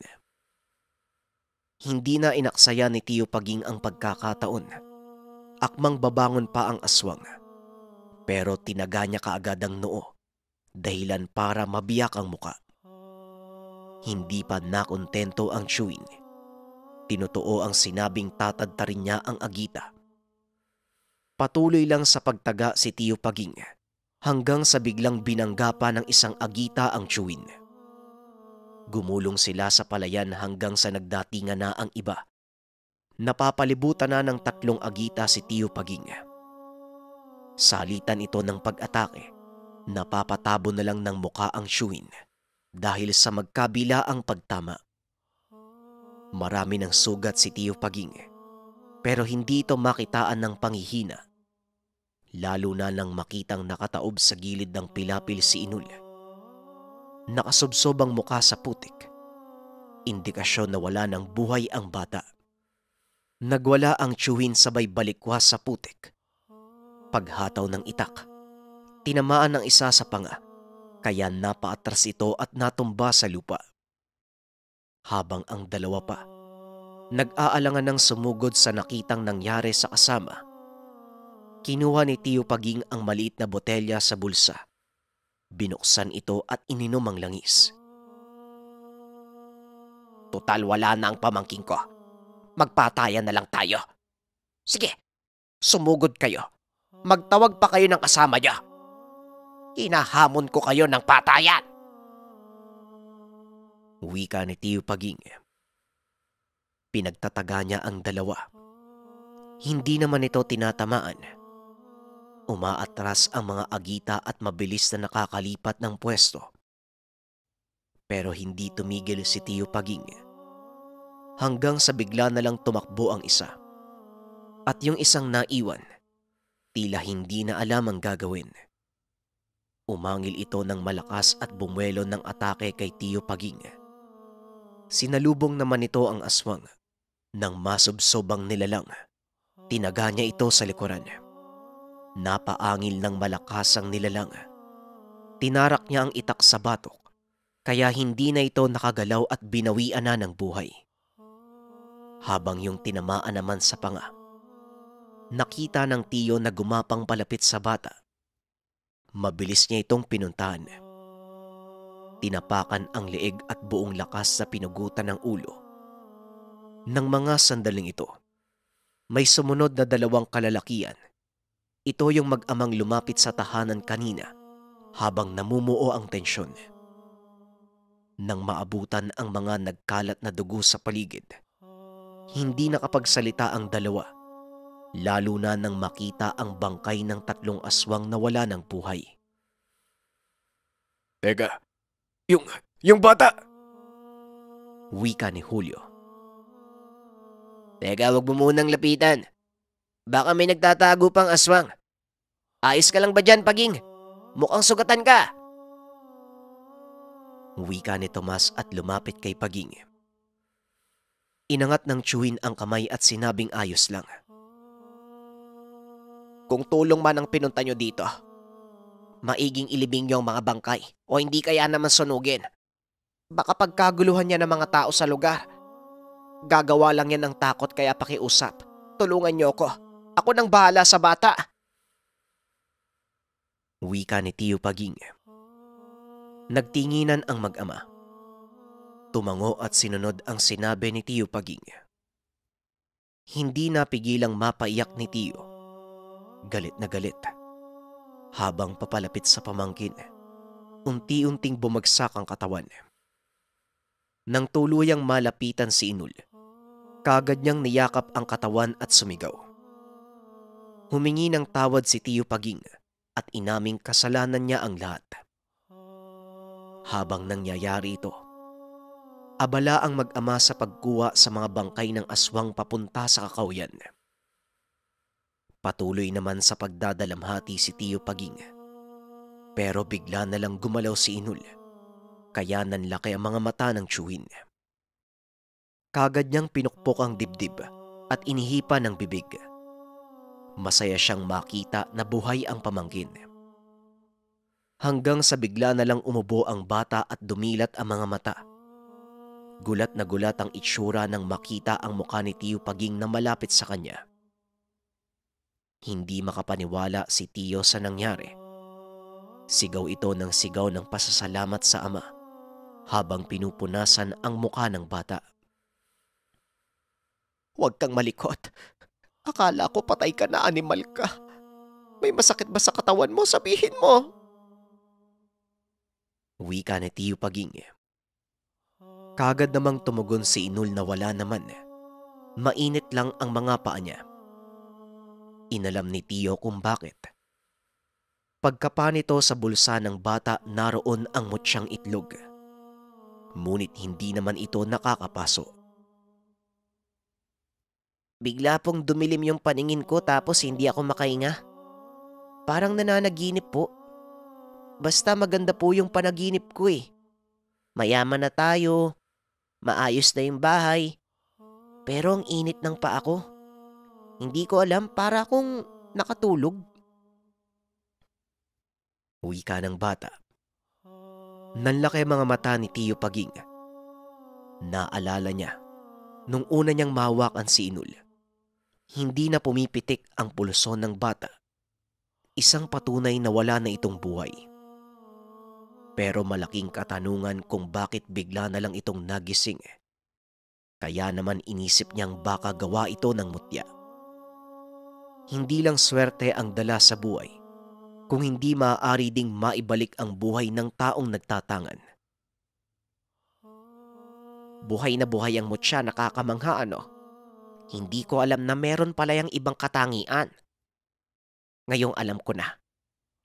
Hindi na inaksaya ni Tio Paging ang pagkakataon. Akmang babangon pa ang aswang. Pero tinaga niya kaagad ang noo, dahilan para mabiyak ang muka. Hindi pa nakontento ang tiyuhin. Tinutuo ang sinabing tatadtarin niya ang agita. Patuloy lang sa pagtaga si Tio Paging hanggang sa biglang binangga pa ng isang agita ang tiyuhin. Gumulong sila sa palayan hanggang sa nagdatingan na ang iba. Napapalibutan na ng 3 agita si Tio Paging. Salitan ito ng pag-atake. Napapatabo na lang ng muka ang tiyuhin dahil sa magkabila ang pagtama. Marami ng sugat si Tio Paging, pero hindi ito makitaan ng panghihina. Lalo na nang makitang nakataob sa gilid ng pilapil si Inul. Nakasubsob ang muka sa putik. Indikasyon na wala ng buhay ang bata. Nagwala ang tiyuhin sabay balikwas sa putik. Paghataw ng itak, tinamaan ng isa sa panga, kaya napaatras ito at natumba sa lupa. Habang ang dalawa pa, nag-aalangan ng sumugod sa nakitang nangyari sa kasama. Kinuha ni Tio Paging ang maliit na botelya sa bulsa. Binuksan ito at ininom ang langis. Tutal wala na ang pamangking ko. Magpatayan na lang tayo. Sige, sumugod kayo. Magtawag pa kayo ng kasama niyo. Hinahamon ko kayo ng patayan. Wika ni Tio Paging. Pinagtataga niya ang dalawa. Hindi naman ito tinatamaan. Umaatras ang mga agita at mabilis na nakakalipat ng pwesto. Pero hindi tumigil si Tio Paging. Hanggang sa bigla na lang tumakbo ang isa. At yung isang naiwan, tila hindi na alam ang gagawin. Umangil ito ng malakas at bumuelo ng atake kay Tio Paging. Sinalubong naman ito ang aswang. Nang masubsobang nilalang, tinaga niya ito sa likuran. Napaangil ng malakas ang nilalang. Tinarak niya ang itak sa batok, kaya hindi na ito nakagalaw at binawian na ng buhay. Habang yung tinamaan naman sa panga, nakita ng tiyo na gumapang palapit sa bata. Mabilis niya itong pinuntahan. Tinapakan ang leeg at buong lakas na pinugutan ng ulo. Nang mga sandaling ito, may sumunod na dalawang kalalakian. Ito yung mag-amang lumapit sa tahanan kanina habang namumuo ang tensyon. Nang maabutan ang mga nagkalat na dugo sa paligid, hindi nakapagsalita ang dalawa, lalo na nang makita ang bangkay ng 3 aswang na wala ng buhay. Teka, yung bata! Wika ni Julio. Teka, wag mo munang lapitan. Baka may nagtatago pang aswang. Ayos ka lang ba dyan, Paging? Mukhang sugatan ka. Wika ni Tomas at lumapit kay Paging. Inangat ng Chewin ang kamay at sinabing ayos lang. Kung tulong man ang pinunta nyo dito, maiging ilibing yung mga bangkay o hindi kaya naman sunugin. Baka pagkaguluhan niya ng mga tao sa lugar. Gagawa lang yan ng takot kaya pakiusap. Tulungan niyo ako. Ako nang bahala sa bata. Wika ni Tio Paging. Nagtinginan ang mag-ama. Tumango at sinunod ang sinabi ni Tio Paging. Hindi napigilang mapaiyak ni Tio. Galit na galit. Habang papalapit sa pamangkin, unti-unting bumagsak ang katawan. Nang tuluyang malapitan si Inul, kagad niyang niyakap ang katawan at sumigaw. Humingi ng tawad si Tio Paging at inaming kasalanan niya ang lahat. Habang nangyayari ito, abala ang mag-ama sa pagkuha sa mga bangkay ng aswang papunta sa kakawyan. Patuloy naman sa pagdadalamhati si Tio Paging. Pero bigla na lang gumalaw si Inul, kaya nanlaki ang mga mata ng Chewin. Kagad niyang pinukpok ang dibdib at inihipa ng bibig. Masaya siyang makita na buhay ang pamangkin. Hanggang sa bigla na lang umubo ang bata at dumilat ang mga mata. Gulat na gulat ang itsura nang makita ang mukha ni Tio Paging na malapit sa kanya. Hindi makapaniwala si Tio sa nangyari. Sigaw ito ng sigaw ng pasasalamat sa ama habang pinupunasan ang mukha ng bata. Huwag kang malikot. Akala ko patay ka na, animal ka. May masakit ba sa katawan mo? Sabihin mo. Wika ni Tio Paging. Kagad namang tumugon si Inul na wala naman. Mainit lang ang mga paa niya. Inalam ni Tio kung bakit. Pagkapa nito sa bulsa ng bata, naroon ang mutsyang itlog. Ngunit hindi naman ito nakakapaso. Bigla pong dumilim yung paningin ko tapos hindi ako makahinga. Parang nananaginip po. Basta maganda po yung panaginip ko eh. Mayaman na tayo, maayos na yung bahay. Pero ang init ng paa ko. Hindi ko alam, para akong nakatulog. Wika ng bata. Nanlaki mga mata ni Tio Paging. Naalala niya nung una niyang mahawakan si Inul. Hindi na pumipitik ang pulso ng bata. Isang patunay na wala na itong buhay. Pero malaking katanungan kung bakit bigla na lang itong nagising Kaya naman inisip niyang baka gawa ito ng mutya. Hindi lang swerte ang dala sa buhay, kung hindi maaari ding maibalik ang buhay ng taong nagtatangan. Buhay na buhay ang mutya, nakakamangha ano? Hindi ko alam na meron pala yung ibang katangian. Ngayong alam ko na.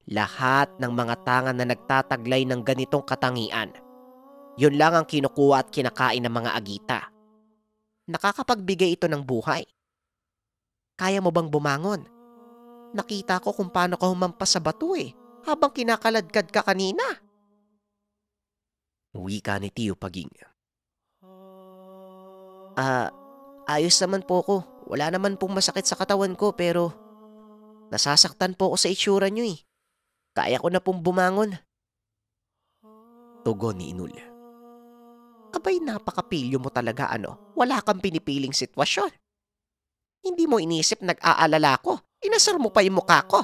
Lahat ng mga tangan na nagtataglay ng ganitong katangian, yun lang ang kinukuha at kinakain ng mga agita. Nakakapagbigay ito ng buhay. Kaya mo bang bumangon? Nakita ko kung paano ka humampas sa bato habang kinakaladkad ka kanina. Wika ni Tio Paging. Ayos naman po ko. Wala naman pong masakit sa katawan ko pero nasasaktan po ako sa itsura nyo . Kaya ko na pong bumangon. Tugon ni Inul. Abay, napakapilyo mo talaga ano. Wala kang pinipiling sitwasyon. Hindi mo inisip nag-aalala ko. Inasar mo pa yung mukha ko.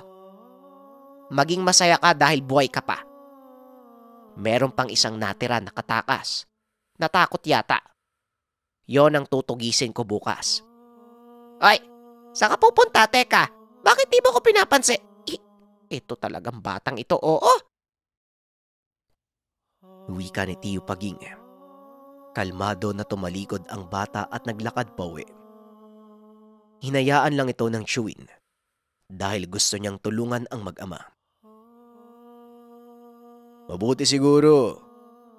Maging masaya ka dahil buhay ka pa. Meron pang isang natira na katakas. Natakot yata. Yon ang tutugisin ko bukas. Ay, saan ka pupunta? Teka, bakit di mo ko pinapansin? Ito talagang batang ito, oo. Wika ni Tio Paging. Kalmado na tumalikod ang bata at naglakad pauwi. Hinayaan lang ito ng Chewin dahil gusto niyang tulungan ang mag-ama. Mabuti siguro,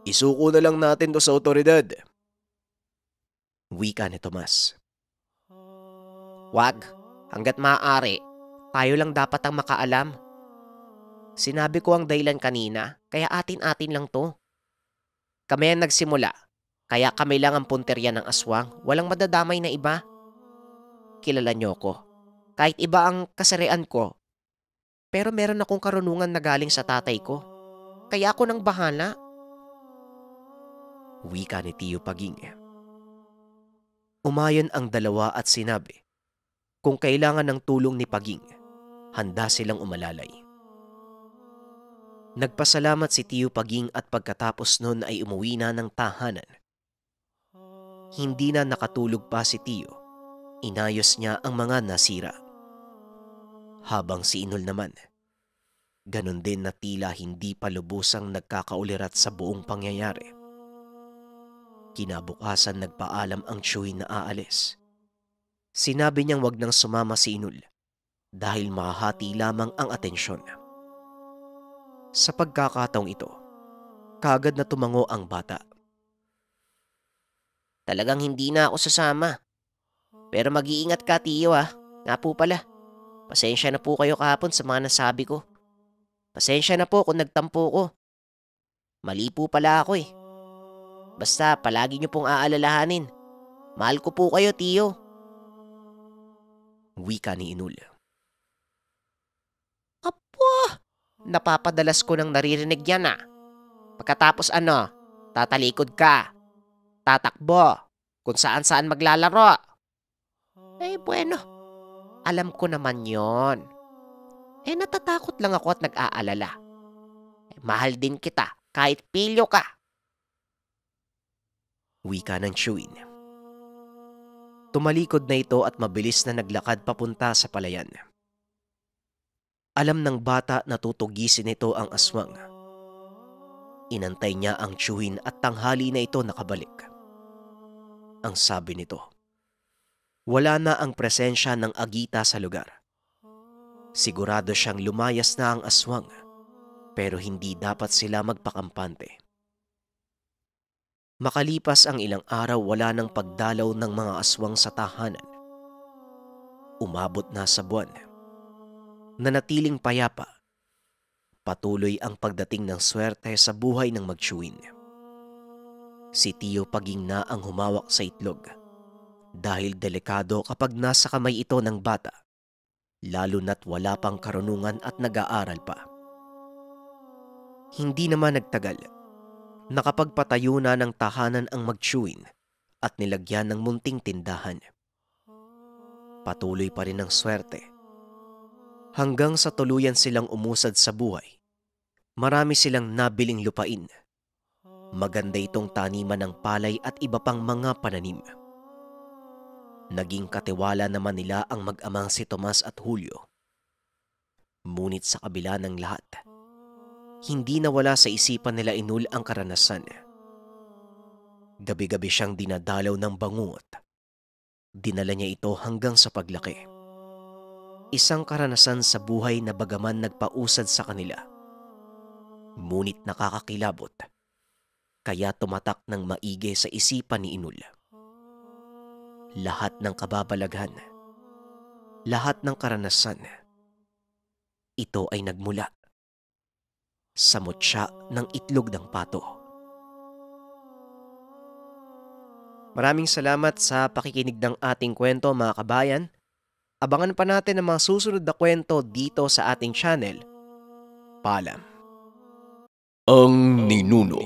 isuko na lang natin to sa otoridad. Wika ni Tomas. Wag, hanggat maaari, tayo lang dapat ang makaalam. Sinabi ko ang dahilan kanina, kaya atin-atin lang to. Kami ang nagsimula, kaya kami lang ang punterya ng aswang, walang madadamay na iba. Kilala niyo ko. Kahit iba ang kasarian ko, pero meron akong karunungan na galing sa tatay ko. Kaya ako nang bahala. Wika ni Tio Paging. Umayon ang dalawa at sinabi, kung kailangan ng tulong ni Paging, handa silang umalalay. Nagpasalamat si Tio Paging at pagkatapos nun ay umuwi na ng tahanan. Hindi na nakatulog pa si Tio. Inayos niya ang mga nasira. Habang si Inul naman, ganun din na tila hindi pa lubusang nagkakaulirat sa buong pangyayari. Kinabukasan nagpaalam ang Chewin na aalis. Sinabi niyang wag nang sumama si Inul dahil mahahati lamang ang atensyon. Sa pagkakataong ito, kaagad na tumango ang bata. Talagang hindi na ako sasama. Pero mag-iingat ka, Tio . Nga po pala, pasensya na po kayo kahapon sa mga nasabi ko. Pasensya na po kung nagtampo ko. Mali po pala ako . Basta palagi niyo pong aalalahanin. Mahal ko po kayo, Tio. Wika ni Inul. Apo, napapadalas ko nang naririnig yan . Pagkatapos tatalikod ka. Tatakbo. Kung saan-saan maglalaro. Bueno, alam ko naman yon. Natatakot lang ako at nag-aalala. Mahal din kita kahit pilyo ka. Wika ng Chewin. Tumalikod na ito at mabilis na naglakad papunta sa palayan. Alam ng bata na tutugisin nito ang aswang. Inantay niya ang Chewin at tanghali na ito nakabalik. Ang sabi nito, wala na ang presensya ng agita sa lugar. Sigurado siyang lumayas na ang aswang, pero hindi dapat sila magpakampante. Makalipas ang ilang araw, wala nang pagdalaw ng mga aswang sa tahanan. Umabot na sa buwan. Nanatiling payapa. Patuloy ang pagdating ng swerte sa buhay ng mag-Chewin. Si Tio Paging na ang humawak sa itlog dahil delikado kapag nasa kamay ito ng bata, lalo na't wala pang karunungan at nag-aaral pa. Hindi naman nagtagal. Nakapagpatayo na ng tahanan ang mag-Chewin at nilagyan ng munting tindahan. Patuloy pa rin ang swerte. Hanggang sa tuluyan silang umusad sa buhay, marami silang nabiling lupain. Maganda itong taniman ng palay at iba pang mga pananim. Naging katiwala naman nila ang mag-amang si Tomas at Julio. Ngunit sa kabila ng lahat, hindi nawala sa isipan nila Inul ang karanasan. Gabi-gabi siyang dinadalaw ng bangungot. Dinala niya ito hanggang sa paglaki. Isang karanasan sa buhay na bagaman nagpausad sa kanila, ngunit nakakakilabot, kaya tumatak ng maigi sa isipan ni Inul. Lahat ng kababalaghan, lahat ng karanasan, ito ay nagmula sa mutya ng itlog ng pato. Maraming salamat sa pakikinig ng ating kwento, mga kabayan. Abangan pa natin ang mga susunod na kwento dito sa ating channel. Paalam. Ang Ninuno.